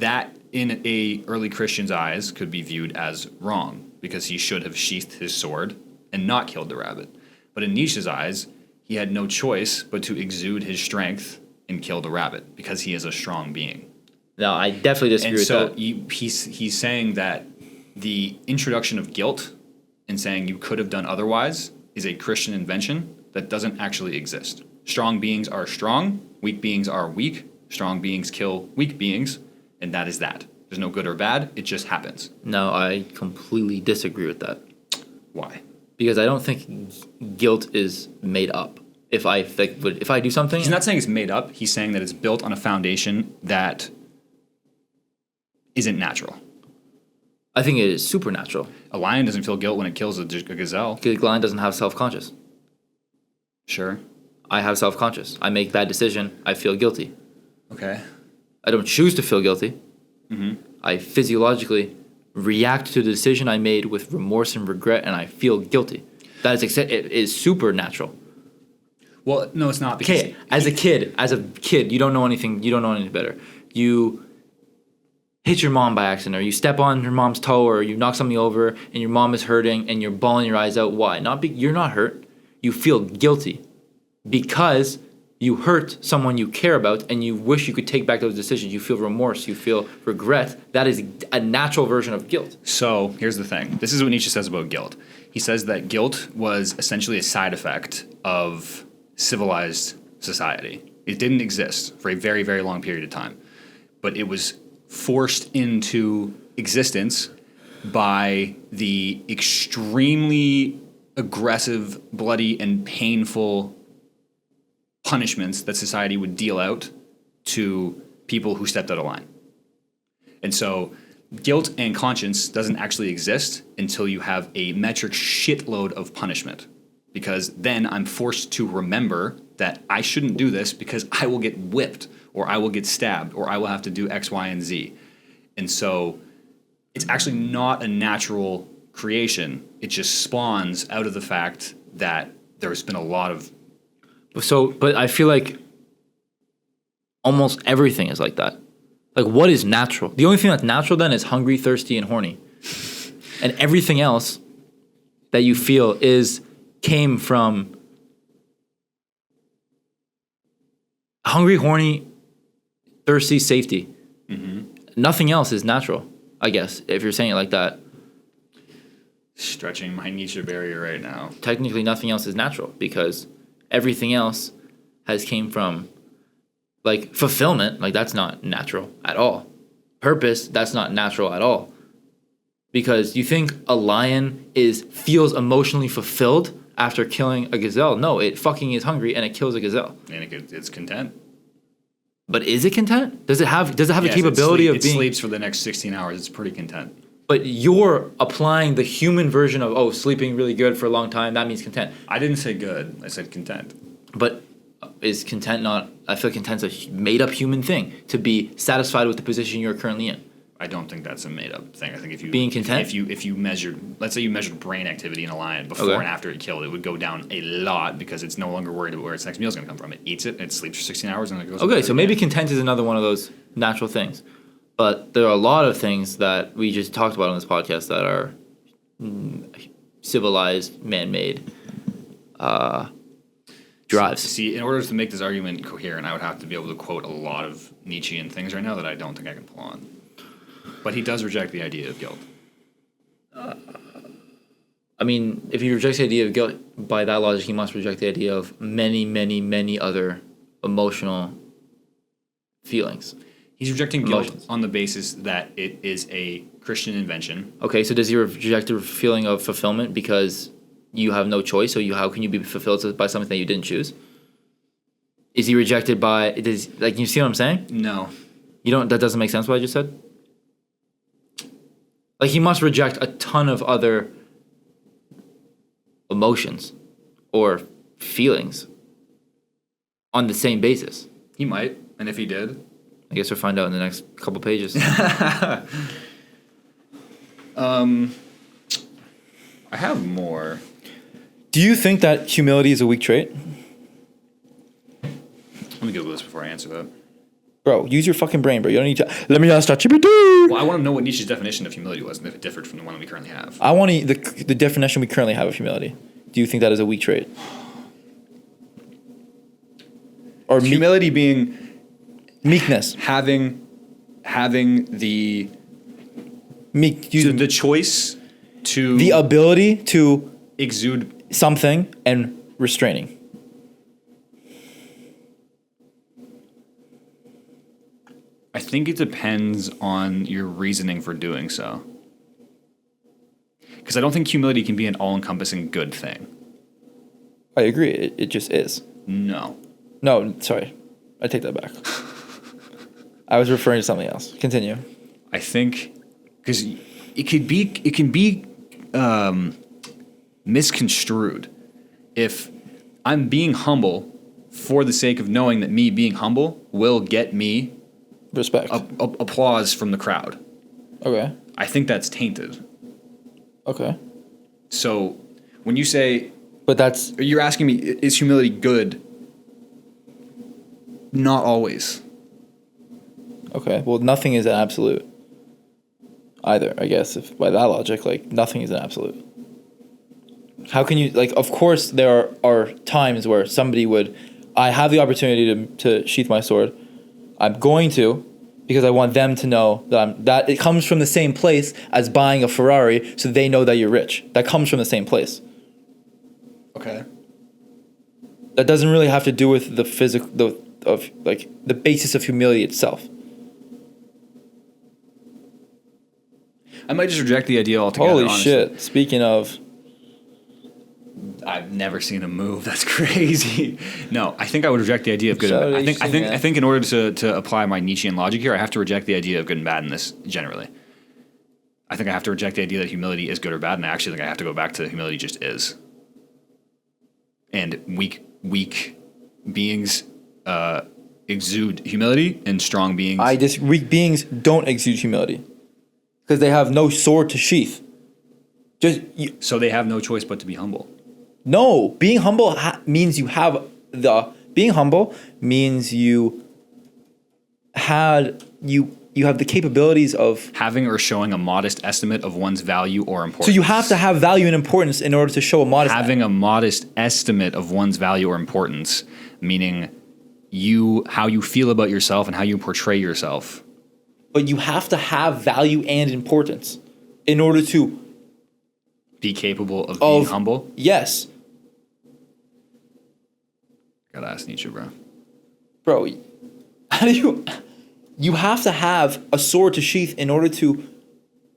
E: that in a early Christian's eyes could be viewed as wrong because he should have sheathed his sword and not killed the rabbit. But in Nietzsche's eyes, he had no choice but to exude his strength and kill the rabbit because he is a strong being.
F: No, I definitely disagree
E: And
F: with
E: so
F: that.
E: he's saying that the introduction of guilt and saying you could have done otherwise is a Christian invention that doesn't actually exist. Strong beings are strong, weak beings are weak, strong beings kill weak beings, and that is that. There's no good or bad, it just happens.
F: No, I completely disagree with that.
E: Why?
F: Because I don't think guilt is made up. If I do something,
E: He's not saying it's made up, he's saying that it's built on a foundation that isn't natural.
F: I think it is supernatural.
E: A lion doesn't feel guilt when it kills a gazelle.
F: Because the lion doesn't have self-conscious.
E: Sure.
F: I have self-conscious. I make bad decision. I feel guilty.
E: Okay.
F: I don't choose to feel guilty.
E: Mm-hmm.
F: I physiologically react to the decision I made with remorse and regret, and I feel guilty. That is it is supernatural.
E: Well, no, it's not. Because
F: Okay, as a kid, you don't know anything. You don't know anything better. You hit your mom by accident, or you step on your mom's toe, or you knock something over, and your mom is hurting, and you're bawling your eyes out. Why? You're not hurt. You feel guilty because you hurt someone you care about, and you wish you could take back those decisions. You feel remorse. You feel regret. That is a natural version of guilt.
E: So here's the thing. This is what Nietzsche says about guilt. He says that guilt was essentially a side effect of civilized society. It didn't exist for a very, very long period of time, but it was forced into existence by the extremely aggressive, bloody, and painful punishments that society would deal out to people who stepped out of line. And so guilt and conscience doesn't actually exist until you have a metric shitload of punishment, because then I'm forced to remember that I shouldn't do this because I will get whipped, or I will get stabbed, or I will have to do X, Y, and Z. And so it's actually not a natural creation. It just spawns out of the fact that there's been a lot of...
F: But I feel like almost everything is like that. Like, what is natural? The only thing that's natural then is hungry, thirsty, and horny. And everything else that you feel came from hungry, horny, thirsty, safety. Mm-hmm. Nothing else is natural, I guess, if you're saying it like that.
E: Stretching my Nietzsche barrier right now.
F: Technically, nothing else is natural because everything else has came from, like, fulfillment. Like, that's not natural at all. Purpose, that's not natural at all. Because you think a lion feels emotionally fulfilled after killing a gazelle. No, it fucking is hungry and it kills a gazelle.
E: And it's content.
F: But is it content? Does it have the capability of being...
E: It sleeps for the next 16 hours. It's pretty content.
F: But you're applying the human version of, sleeping really good for a long time, that means content.
E: I didn't say good. I said content.
F: But is content not... I feel content's a made-up human thing, to be satisfied with the position you're currently in.
E: I don't think that's a made-up thing. I think if you...
F: Being content?
E: If you measured... Let's say you measured brain activity in a lion before and after it killed, it would go down a lot because it's no longer worried about where its next meal is going to come from. It eats it, it sleeps for 16 hours, and it goes...
F: Okay, so maybe content is another one of those natural things. But there are a lot of things that we just talked about on this podcast that are civilized, man-made drives.
E: See, in order to make this argument coherent, I would have to be able to quote a lot of Nietzschean things right now that I don't think I can pull on. But he does reject the idea of guilt.
F: I mean, if he rejects the idea of guilt, by that logic, he must reject the idea of many, many, many other emotional feelings.
E: He's rejecting guilt on the basis that it is a Christian invention.
F: Okay, so does he reject the feeling of fulfillment because you have no choice? So how can you be fulfilled by something that you didn't choose? Is he rejected by... you see what I'm saying?
E: No.
F: That doesn't make sense what I just said? Like, he must reject a ton of other emotions or feelings on the same basis.
E: He might, and if he did...
F: I guess we'll find out in the next couple pages.
E: I have more.
F: Do you think that humility is a weak trait?
E: Let me Google this before I answer that.
F: Bro, use your fucking brain, bro. You don't need to. Let me ask ChatGPT.
E: Well, I want to know what Nietzsche's definition of humility was and if it differed from the one that we currently have.
F: I want the definition we currently have of humility. Do you think that is a weak trait? Or
E: Humility being
F: meekness.
E: having the
F: The
E: choice to
F: the ability to
E: exude.
F: something and restraining.
E: I think it depends on your reasoning for doing so. Because I don't think humility can be an all-encompassing good thing.
F: I agree. It just is.
E: No.
F: No, sorry. I take that back. I was referring to something else. Continue.
E: I think because it can be misconstrued if I'm being humble for the sake of knowing that me being humble will get me
F: Respect.
E: applause from the crowd.
F: Okay.
E: I think that's tainted.
F: Okay.
E: So when you say,
F: But that's
E: you're asking me, is humility good? Not always.
F: okay. Well, nothing is an absolute either, I guess, if by that logic, like nothing is an absolute. How can you like of course there are times where somebody would I have the opportunity to sheath my sword. I'm going to because I want them to know that it comes from the same place as buying a Ferrari so they know that you're rich. That comes from the same place.
E: Okay.
F: That doesn't really have to do with the physical the basis of humility itself.
E: I might just reject the idea altogether.
F: Holy
E: honestly.
F: shit. Speaking of
E: I've never seen him move. That's crazy. No, I think I would reject the idea of good.
F: So
E: And bad.
F: did she, man.
E: I think in order to apply my Nietzschean logic here, I have to reject the idea of good and bad in this generally. I think I have to reject the idea that humility is good or bad, and I actually think I have to go back to humility just is. And weak beings exude humility, and strong beings.
F: weak beings don't exude humility because they have no sword to sheath.
E: So they have no choice but to be humble.
F: No, being humble means you have being humble means you have the capabilities of
E: Having or showing a modest estimate of one's value or importance.
F: so you have to have value and importance in order to show a modest
E: Having a modest estimate of one's value or importance, meaning how you feel about yourself and how you portray yourself.
F: but you have to have value and importance in order to
E: Be capable of being humble.
F: Yes,
E: Gotta ask Nietzsche,
F: bro. How do you have to have a sword to sheath in order to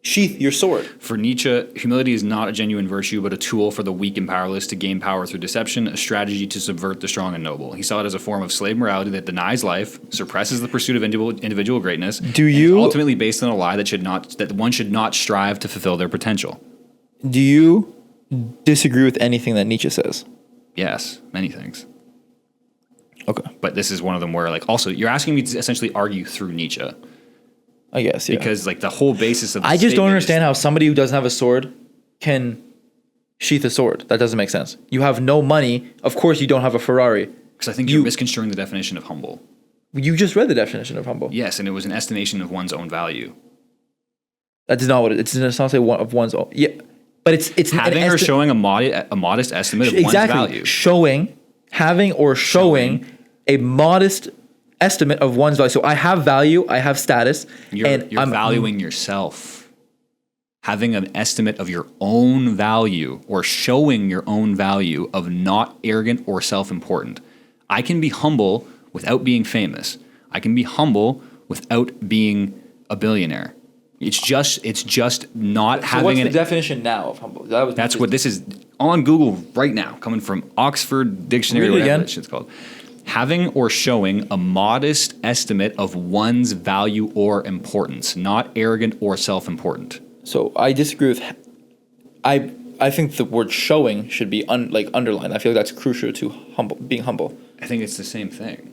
F: sheath your sword.
E: For Nietzsche, humility is not a genuine virtue, but a tool for the weak and powerless to gain power through deception, a strategy to subvert the strong and noble. He saw it as a form of slave morality that denies life, suppresses the pursuit of individual greatness, and is ultimately based on a lie that one should not strive to fulfill their potential.
F: Do you disagree with anything that Nietzsche says?
E: Yes, many things.
F: Okay.
E: But this is one of them where, like, also, you're asking me to essentially argue through Nietzsche.
F: I guess, yeah.
E: Because, like, the whole basis of the
F: I just don't
E: statement
F: understand how somebody who doesn't have a sword can sheath a sword. That doesn't make sense. You have no money. Of course you don't have a Ferrari.
E: Because I think you're misconstruing the definition of humble.
F: You just read the definition of humble.
E: Yes, and it was an estimation of one's own value.
F: That is not what it does not say one of one's own. Yeah, but it's
E: having or showing a modest estimate of one's value.
F: Having or showing a modest estimate of one's value. So I have value, I have status,
E: and you're valuing yourself. Having an estimate of your own value or showing your own value of not arrogant or self-important. I can be humble without being famous. I can be humble without being a billionaire. It's just not
F: so
E: having
F: what's the definition now of humble?
E: That's what this is on Google right now, coming from Oxford Dictionary.
F: Read it
E: whatever
F: again.
E: that shit's called. Having or showing a modest estimate of one's value or importance, not arrogant or self-important.
F: So I disagree with. I think the word showing should be underlined. I feel like that's crucial to being humble.
E: I think it's the same thing.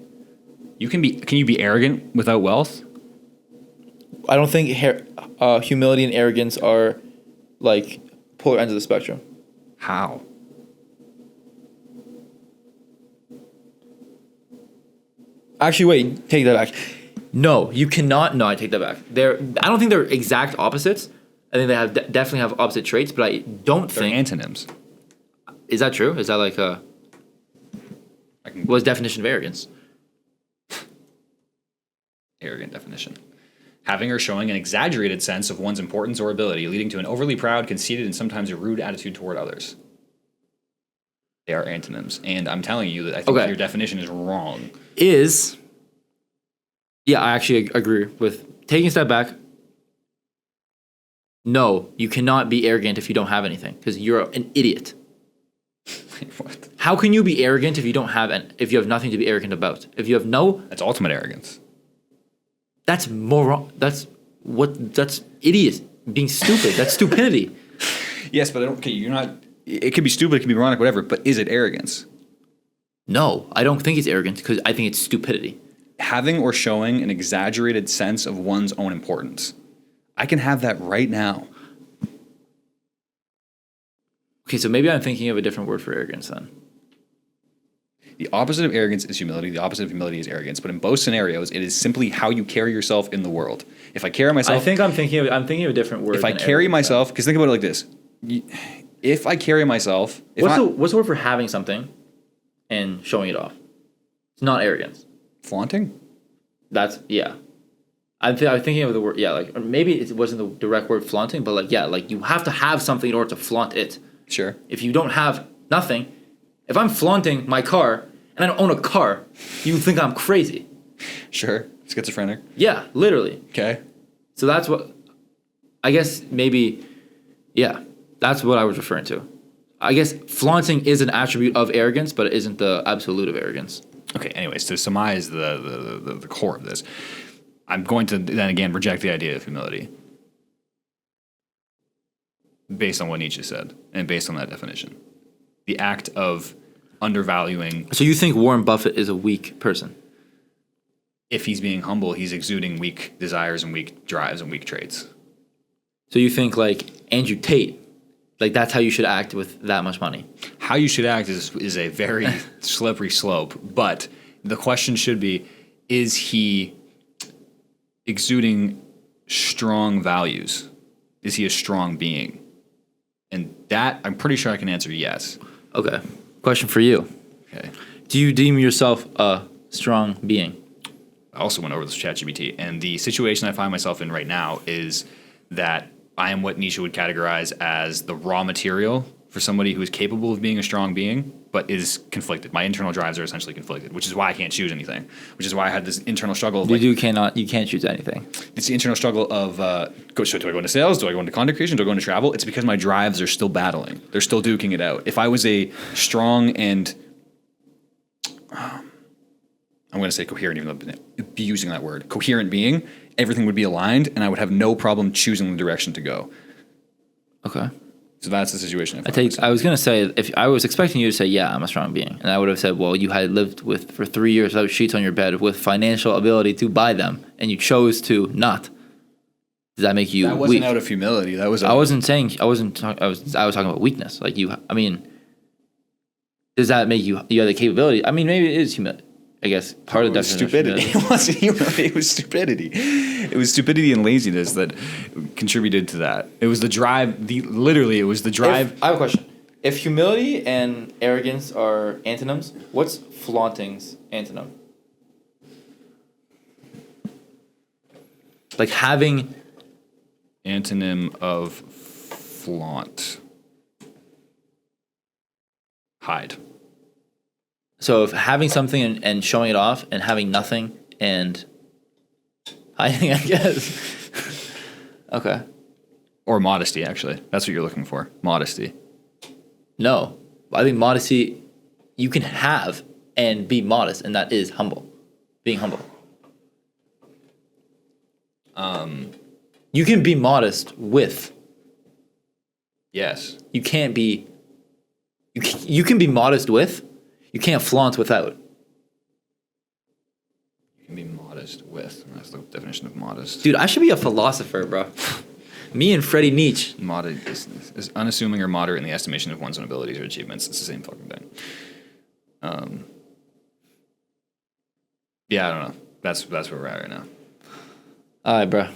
E: Can you be arrogant without wealth?
F: I don't think humility and arrogance are like polar ends of the spectrum.
E: How?
F: Actually, wait, take that back. No, you cannot. No, I take that back. I don't think they're exact opposites. I think they have definitely have opposite traits, but I don't
E: They're
F: think.
E: antonyms.
F: Is that true? Is that like a? What's the definition of arrogance?
E: Arrogant definition. Having or showing an exaggerated sense of one's importance or ability, leading to an overly proud, conceited, and sometimes a rude attitude toward others. They are antonyms. And I'm telling you that I think your definition is wrong.
F: Yeah, I actually agree with taking a step back. No, you cannot be arrogant if you don't have anything, because you're an idiot.
E: What?
F: How can you be arrogant if you don't have if you have nothing to be arrogant about? If you have
E: That's ultimate arrogance.
F: That's moron. That's idiot. Being stupid. That's stupidity.
E: Yes, but you're not. It can be stupid, it can be moronic, whatever, but is it arrogance?
F: No, I don't think it's arrogant because I think it's stupidity.
E: Having or showing an exaggerated sense of one's own importance. I can have that right now.
F: Okay, so maybe I'm thinking of a different word for arrogance then.
E: The opposite of arrogance is humility. The opposite of humility is arrogance. But in both scenarios, it is simply how you carry yourself in the world. If I carry myself,
F: I think I'm thinking of a different word.
E: If I carry myself, because think about it like this: if I carry myself,
F: what's the word for having something and showing it off? It's not arrogance.
E: Flaunting.
F: I'm thinking of the word, like, or maybe it wasn't the direct word flaunting, but like you have to have something in order to flaunt it.
E: Sure.
F: If you don't have nothing, if I'm flaunting my car and I don't own a car, you think I'm crazy.
E: Sure. Schizophrenic.
F: Yeah, literally.
E: Okay.
F: So that's what, I guess maybe, that's what I was referring to. I guess flaunting is an attribute of arrogance, but it isn't the absolute of arrogance.
E: Okay, anyways, to surmise the core of this, I'm going to then again reject the idea of humility based on what Nietzsche said and based on that definition. The act of undervaluing.
F: So you think Warren Buffett is a weak person?
E: If he's being humble, he's exuding weak desires and weak drives and weak traits.
F: So you think like Andrew Tate, like that's how you should act with that much money?
E: How you should act is a very slippery slope, but the question should be, is he exuding strong values? Is he a strong being? And that, I'm pretty sure I can answer yes.
F: Okay. Question for you.
E: Okay.
F: Do you deem yourself a strong being?
E: I also went over this with ChatGPT, and the situation I find myself in right now is that I am what Nietzsche would categorize as the raw material for somebody who is capable of being a strong being, but is conflicted. My internal drives are essentially conflicted, which is why I can't choose anything. Which is why I had this internal struggle. Of
F: You can't choose anything.
E: It's the internal struggle of, do I go into sales? Do I go into content creation? Do I go into travel? It's because my drives are still battling. They're still duking it out. If I was a strong and, I'm going to say coherent, even though I'd be using that word, coherent being, everything would be aligned, and I would have no problem choosing the direction to go.
F: Okay.
E: So that's the situation.
F: I was gonna say, if I was expecting you to say, yeah, I'm a strong being, and I would have said, well, you had lived for 3 years without sheets on your bed with financial ability to buy them, and you chose to not. Does that make you
E: That wasn't
F: weak?
E: out of humility. That was.
F: I wasn't saying. I was talking about weakness. Like you. I mean, does that make you have the capability? I mean, maybe it is humility. I guess part of the definition
E: stupidity. It wasn't humility. It was stupidity. It was stupidity and laziness that contributed to that. It was the drive. It was the drive.
F: I have a question. If humility and arrogance are antonyms, what's flaunting's antonym? Like having.
E: Antonym of flaunt. Hide.
F: So if having something and showing it off, and having nothing and hiding, I guess. Okay.
E: Or modesty, actually. That's what you're looking for. Modesty.
F: No. I think modesty, you can have and be modest, and that is humble. Being humble. You can be modest with.
E: Yes.
F: You can't be. You can be modest with. You can't flaunt without.
E: You can be modest with. That's the definition of modest.
F: Dude, I should be a philosopher, bro. Me and Freddie Nietzsche.
E: Modest is unassuming or moderate in the estimation of one's own abilities or achievements. It's the same fucking thing. Yeah, I don't know. That's where we're at right now.
F: All right, bro.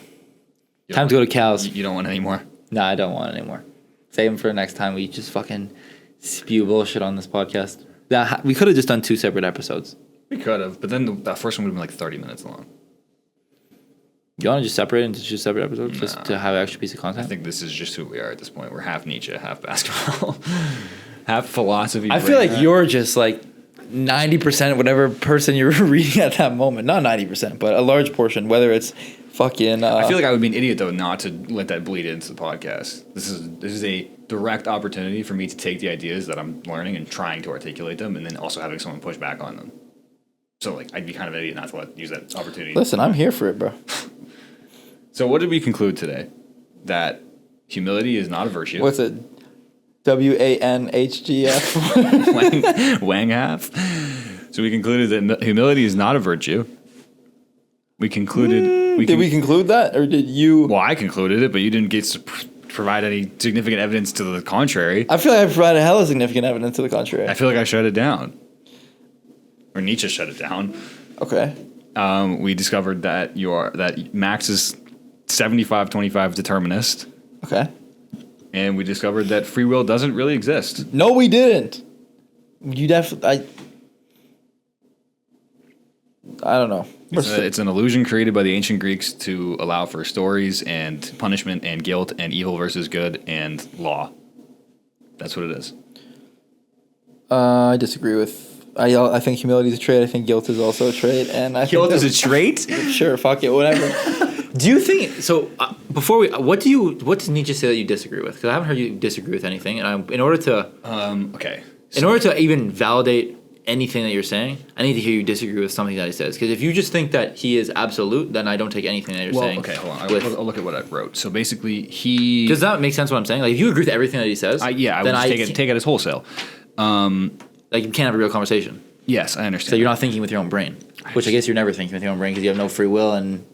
E: You
F: Time
E: don't-
F: to go to cows.
E: You don't want any more?
F: Nah, I don't want it anymore. Save them for next time. We just fucking spew bullshit on this podcast. Yeah, we could have just done 2 separate episodes.
E: We could have, but then that first one would have been like 30 minutes long.
F: You want to just separate into 2 separate episodes just to have an extra piece of
E: I
F: content?
E: think this is just who we are at this point. We're half Nietzsche, half basketball, half philosophy.
F: I feel like you're just like 90% whatever person you're reading at that moment. Not 90%, but a large portion, whether it's fucking...
E: I feel like I would be an idiot, though, not to let that bleed into the podcast. This is a direct opportunity for me to take the ideas that I'm learning and trying to articulate them, and then also having someone push back on them. So, like, I'd be kind of an idiot not to use that opportunity.
F: Listen, I'm here for it, bro.
E: So what did we conclude today? That humility is not a virtue.
F: What's it? WANHGF?
E: Wang half. So we concluded that humility is not a virtue. We concluded...
F: Did we conclude that? Or did you...
E: Well, I concluded it, but you didn't get to provide any significant evidence to the contrary.
F: I feel like I provided hella significant evidence to the contrary.
E: I feel like I shut it down. Or Nietzsche shut it down.
F: Okay.
E: We discovered that Max is 75-25 determinist.
F: Okay.
E: And we discovered that free will doesn't really exist.
F: No, we didn't. You definitely... I don't know.
E: It's an illusion created by the ancient Greeks to allow for stories and punishment and guilt and evil versus good and law. That's what it is.
F: I disagree with... I think humility is a trait. I think guilt is also a trait. And I
E: Guilt
F: think
E: is a trait?
F: Sure, fuck it, whatever. Do you think... So, before we... What does Nietzsche say that you disagree with? Because I haven't heard you disagree with anything. And in order to...
E: Okay.
F: In order to even validate anything that you're saying, I need to hear you disagree with something that he says. Because if you just think that he is absolute, then I don't take anything that you're saying.
E: Okay, hold on. I'll look at what I wrote. So basically, he...
F: Does that make sense what I'm saying? Like, if you agree with everything that he says...
E: I would just take it as wholesale.
F: Like, you can't have a real conversation.
E: Yes, I understand.
F: So you're not thinking with your own brain. Which I guess you're never thinking with your own brain because you have no free will and...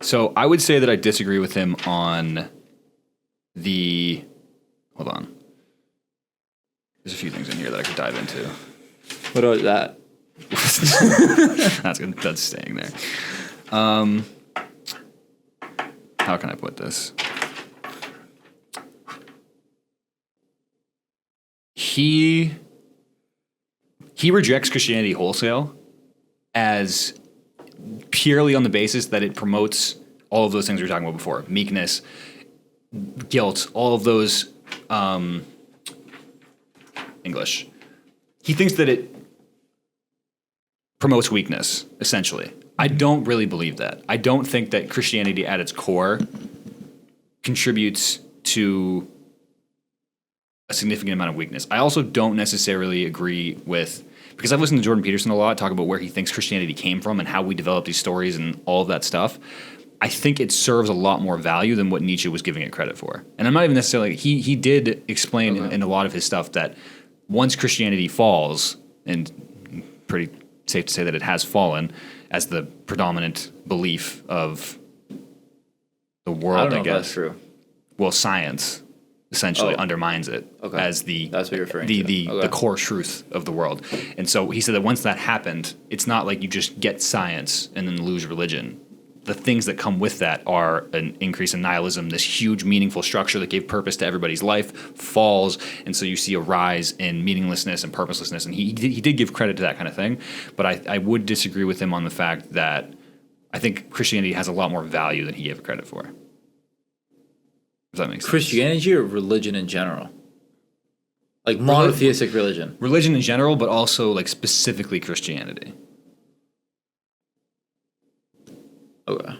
E: So I would say that I disagree with him on the... Hold on. There's a few things in here that I could dive into.
F: What about that?
E: That's good. That's staying there. How can I put this? He rejects Christianity wholesale as purely on the basis that it promotes all of those things we were talking about before: meekness, guilt, all of those. English. He thinks that it promotes weakness, essentially. I don't really believe that. I don't think that Christianity at its core contributes to a significant amount of weakness. I also don't necessarily agree with, because I've listened to Jordan Peterson a lot talk about where he thinks Christianity came from and how we develop these stories and all of that stuff. I think it serves a lot more value than what Nietzsche was giving it credit for. And I'm not even necessarily, he did explain in a lot of his stuff that once Christianity falls, and pretty safe to say that it has fallen as the predominant belief of the world,
F: I don't know
E: I
F: if
E: guess.
F: that's true.
E: Well, science essentially undermines it
F: That's
E: as
F: what you're referring to.
E: the core truth of the world. And so he said that once that happened, it's not like you just get science and then lose religion. The things that come with that are an increase in nihilism, this huge meaningful structure that gave purpose to everybody's life falls, and so you see a rise in meaninglessness and purposelessness. And he did give credit to that kind of thing, but I would disagree with him on the fact that I think Christianity has a lot more value than he gave it credit for. Does that make sense?
F: Christianity or religion in general? Like monotheistic religion?
E: Religion in general, but also like specifically Christianity.
F: Okay.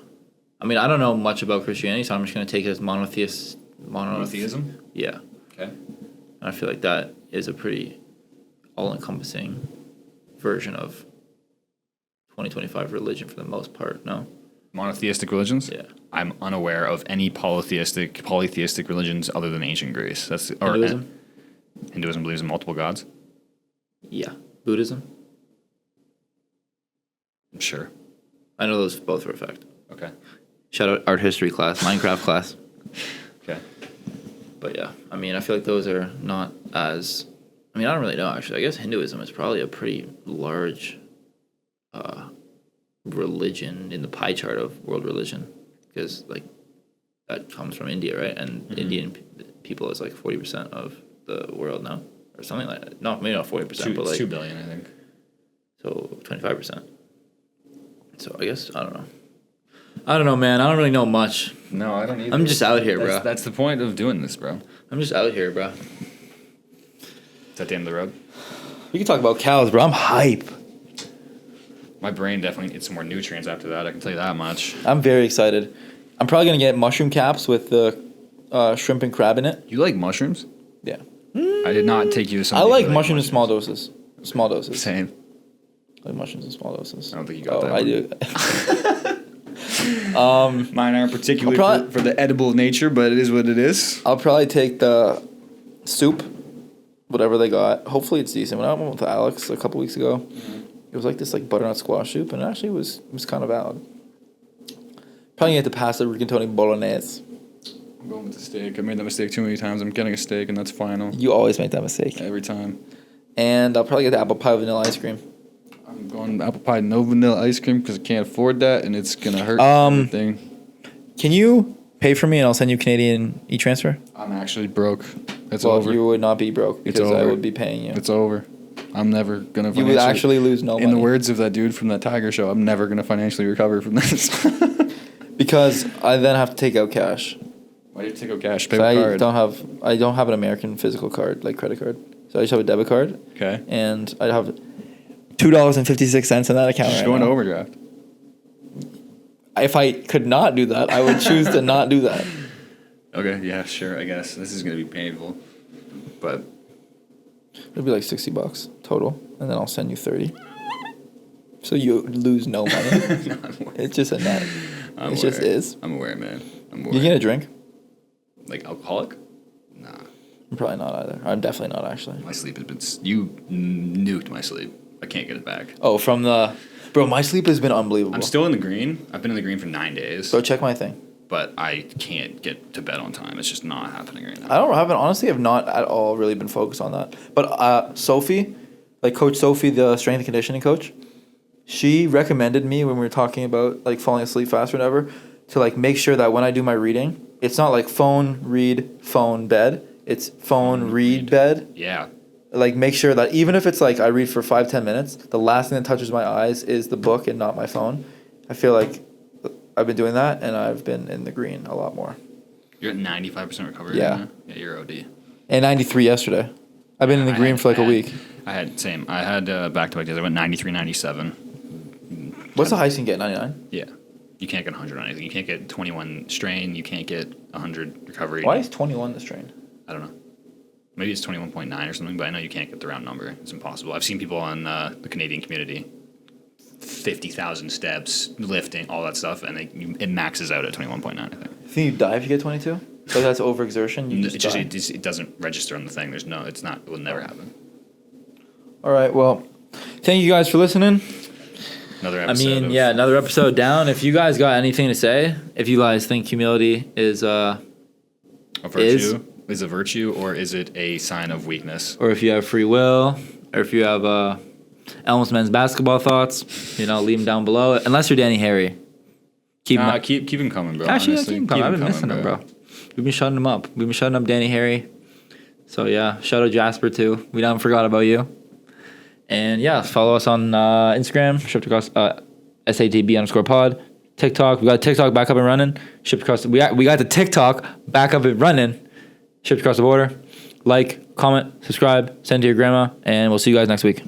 F: I mean, I don't know much about Christianity, so I'm just going to take it as
E: Monotheism?
F: Yeah.
E: Okay.
F: I feel like that is a pretty all-encompassing version of 2025 religion for the most part, no?
E: Monotheistic religions?
F: Yeah.
E: I'm unaware of any polytheistic religions other than ancient Greece. That's
F: Hinduism?
E: Hinduism believes in multiple gods?
F: Yeah. Buddhism?
E: I'm sure.
F: I know those both for a fact.
E: Okay.
F: Shout out art history class, Minecraft class.
E: Okay.
F: But yeah, I mean, I feel like those are not as... I mean, I don't really know, actually. I guess Hinduism is probably a pretty large
B: religion in the pie chart of world religion, because like that comes from India, right? And Indian people is like 40% of the world now, or something like that. No, maybe not 40%, but like
E: 2 billion, I think.
B: So 25%. So I guess I don't know, man. I don't really know much.
E: No, I don't either.
B: I'm just out here, bro.
E: That's the point of doing this, bro.
B: I'm just out here, bro.
E: Is that the end of the road?
F: We can talk about cows, bro. I'm hype.
E: My brain definitely needs some more nutrients after that. I can tell you that much.
F: I'm very excited. I'm probably gonna get mushroom caps with the shrimp and crab in it.
E: You like mushrooms?
F: Yeah.
E: I did not take you to some.
F: I like mushrooms in small doses. Small doses.
E: Same.
F: I like mushrooms in small doses.
E: I don't think you got that.
F: I do.
E: Mine aren't particularly
F: I'll
E: for the edible nature, but it is what it is.
F: I'll probably take the soup, whatever they got. Hopefully it's decent. When I went with Alex a couple weeks ago, it was like this like butternut squash soup, and it actually was kind of valid. Probably get the pasta rigatoni bolognese.
E: I'm going with the steak. I made that mistake too many times. I'm getting a steak, and that's final.
F: You always make that mistake.
E: Every time.
F: And I'll probably get the apple pie with vanilla ice cream.
E: I'm going apple pie, no vanilla ice cream, because I can't afford that, and it's gonna hurt everything.
F: Can you pay for me, and I'll send you Canadian e-transfer?
E: I'm actually broke. It's
F: Well,
E: over.
F: you would not be broke because I
E: over.
F: would be paying you.
E: It's over. I'm never gonna.
F: You would actually lose no money.
E: In the words of that dude from that Tiger show, I'm never gonna financially recover from this.
F: Because I then have to take out cash.
E: Why do you take out cash? Pay
F: So
E: with card.
F: I don't have an American physical card, like credit card. So I just have a debit card,
E: Okay.
F: and I have $2.56 in that account
E: Just
F: right
E: go into
F: now.
E: overdraft.
F: If I could not do that, I would choose to not do that.
E: Okay. Yeah. Sure. I guess this is gonna be painful, but
F: It'd be like $60 total, and then I'll send you 30. So you lose no money. It's just a net.
E: I'm
F: It
E: aware.
F: just is.
E: I'm aware, man. I'm aware.
F: You get a drink?
E: Like alcoholic? Nah.
F: I'm probably not either. I'm definitely not actually.
E: My sleep has been. You nuked my sleep. I can't get it back.
F: Oh, from the bro, my sleep has been unbelievable.
E: I'm still in the green. I've been in the green for 9 days,
F: Bro, check my thing.
E: but I can't get to bed on time. It's just not happening right now.
F: I have not at all really been focused on that. But Sophie, like Coach Sophie, the strength and conditioning coach, she recommended me when we were talking about like falling asleep fast or whatever, to like make sure that when I do my reading, it's not like phone, read, phone, bed. It's phone, read, bed.
E: Yeah.
F: Like make sure that even if it's like I read for 5-10 minutes, the last thing that touches my eyes is the book and not my phone. I feel like I've been doing that, and I've been in the green a lot more.
E: You're at 95% recovery.
F: Yeah.
E: Right now? Yeah, you're OD.
F: And 93 yesterday. I've been in the green for like a week.
E: I had back-to-back days. I went 93, 97.
F: What's the highest you can get? 99?
E: Yeah. You can't get 100 on anything. You can't get 21 strain. You can't get 100 recovery.
F: Why is 21 the strain?
E: I don't know. Maybe it's 21.9 or something, but I know you can't get the round number. It's impossible. I've seen people on the Canadian community, 50,000 steps, lifting, all that stuff, and it maxes out at 21.9, I think.
F: You think you die if you get 22? Like that's overexertion? You just die?
E: It doesn't register on the thing. It's not, it will never happen.
F: All right, well, thank you guys for listening.
E: Another episode.
B: Another episode down. If you guys got anything to say, if you guys think humility is
E: A virtue? Is a virtue, or is it a sign of weakness?
B: or if you have free will, or if you have Elms men's basketball thoughts, leave them down below. Unless you're Danny Harry, keep them.
E: Keep them coming, bro.
B: Actually,
E: honestly.
B: keep them coming. I've been missing them, bro. We've been shutting them up. We've been shutting up Danny Harry. So yeah, shout out Jasper too. We haven't forgot about you. And yeah, follow us on Instagram, shipped across SATB_pod. TikTok, we got TikTok back up and running. Shipped across. We got the TikTok back up and running. Shipped across the border. Like, comment, subscribe, send to your grandma, and we'll see you guys next week.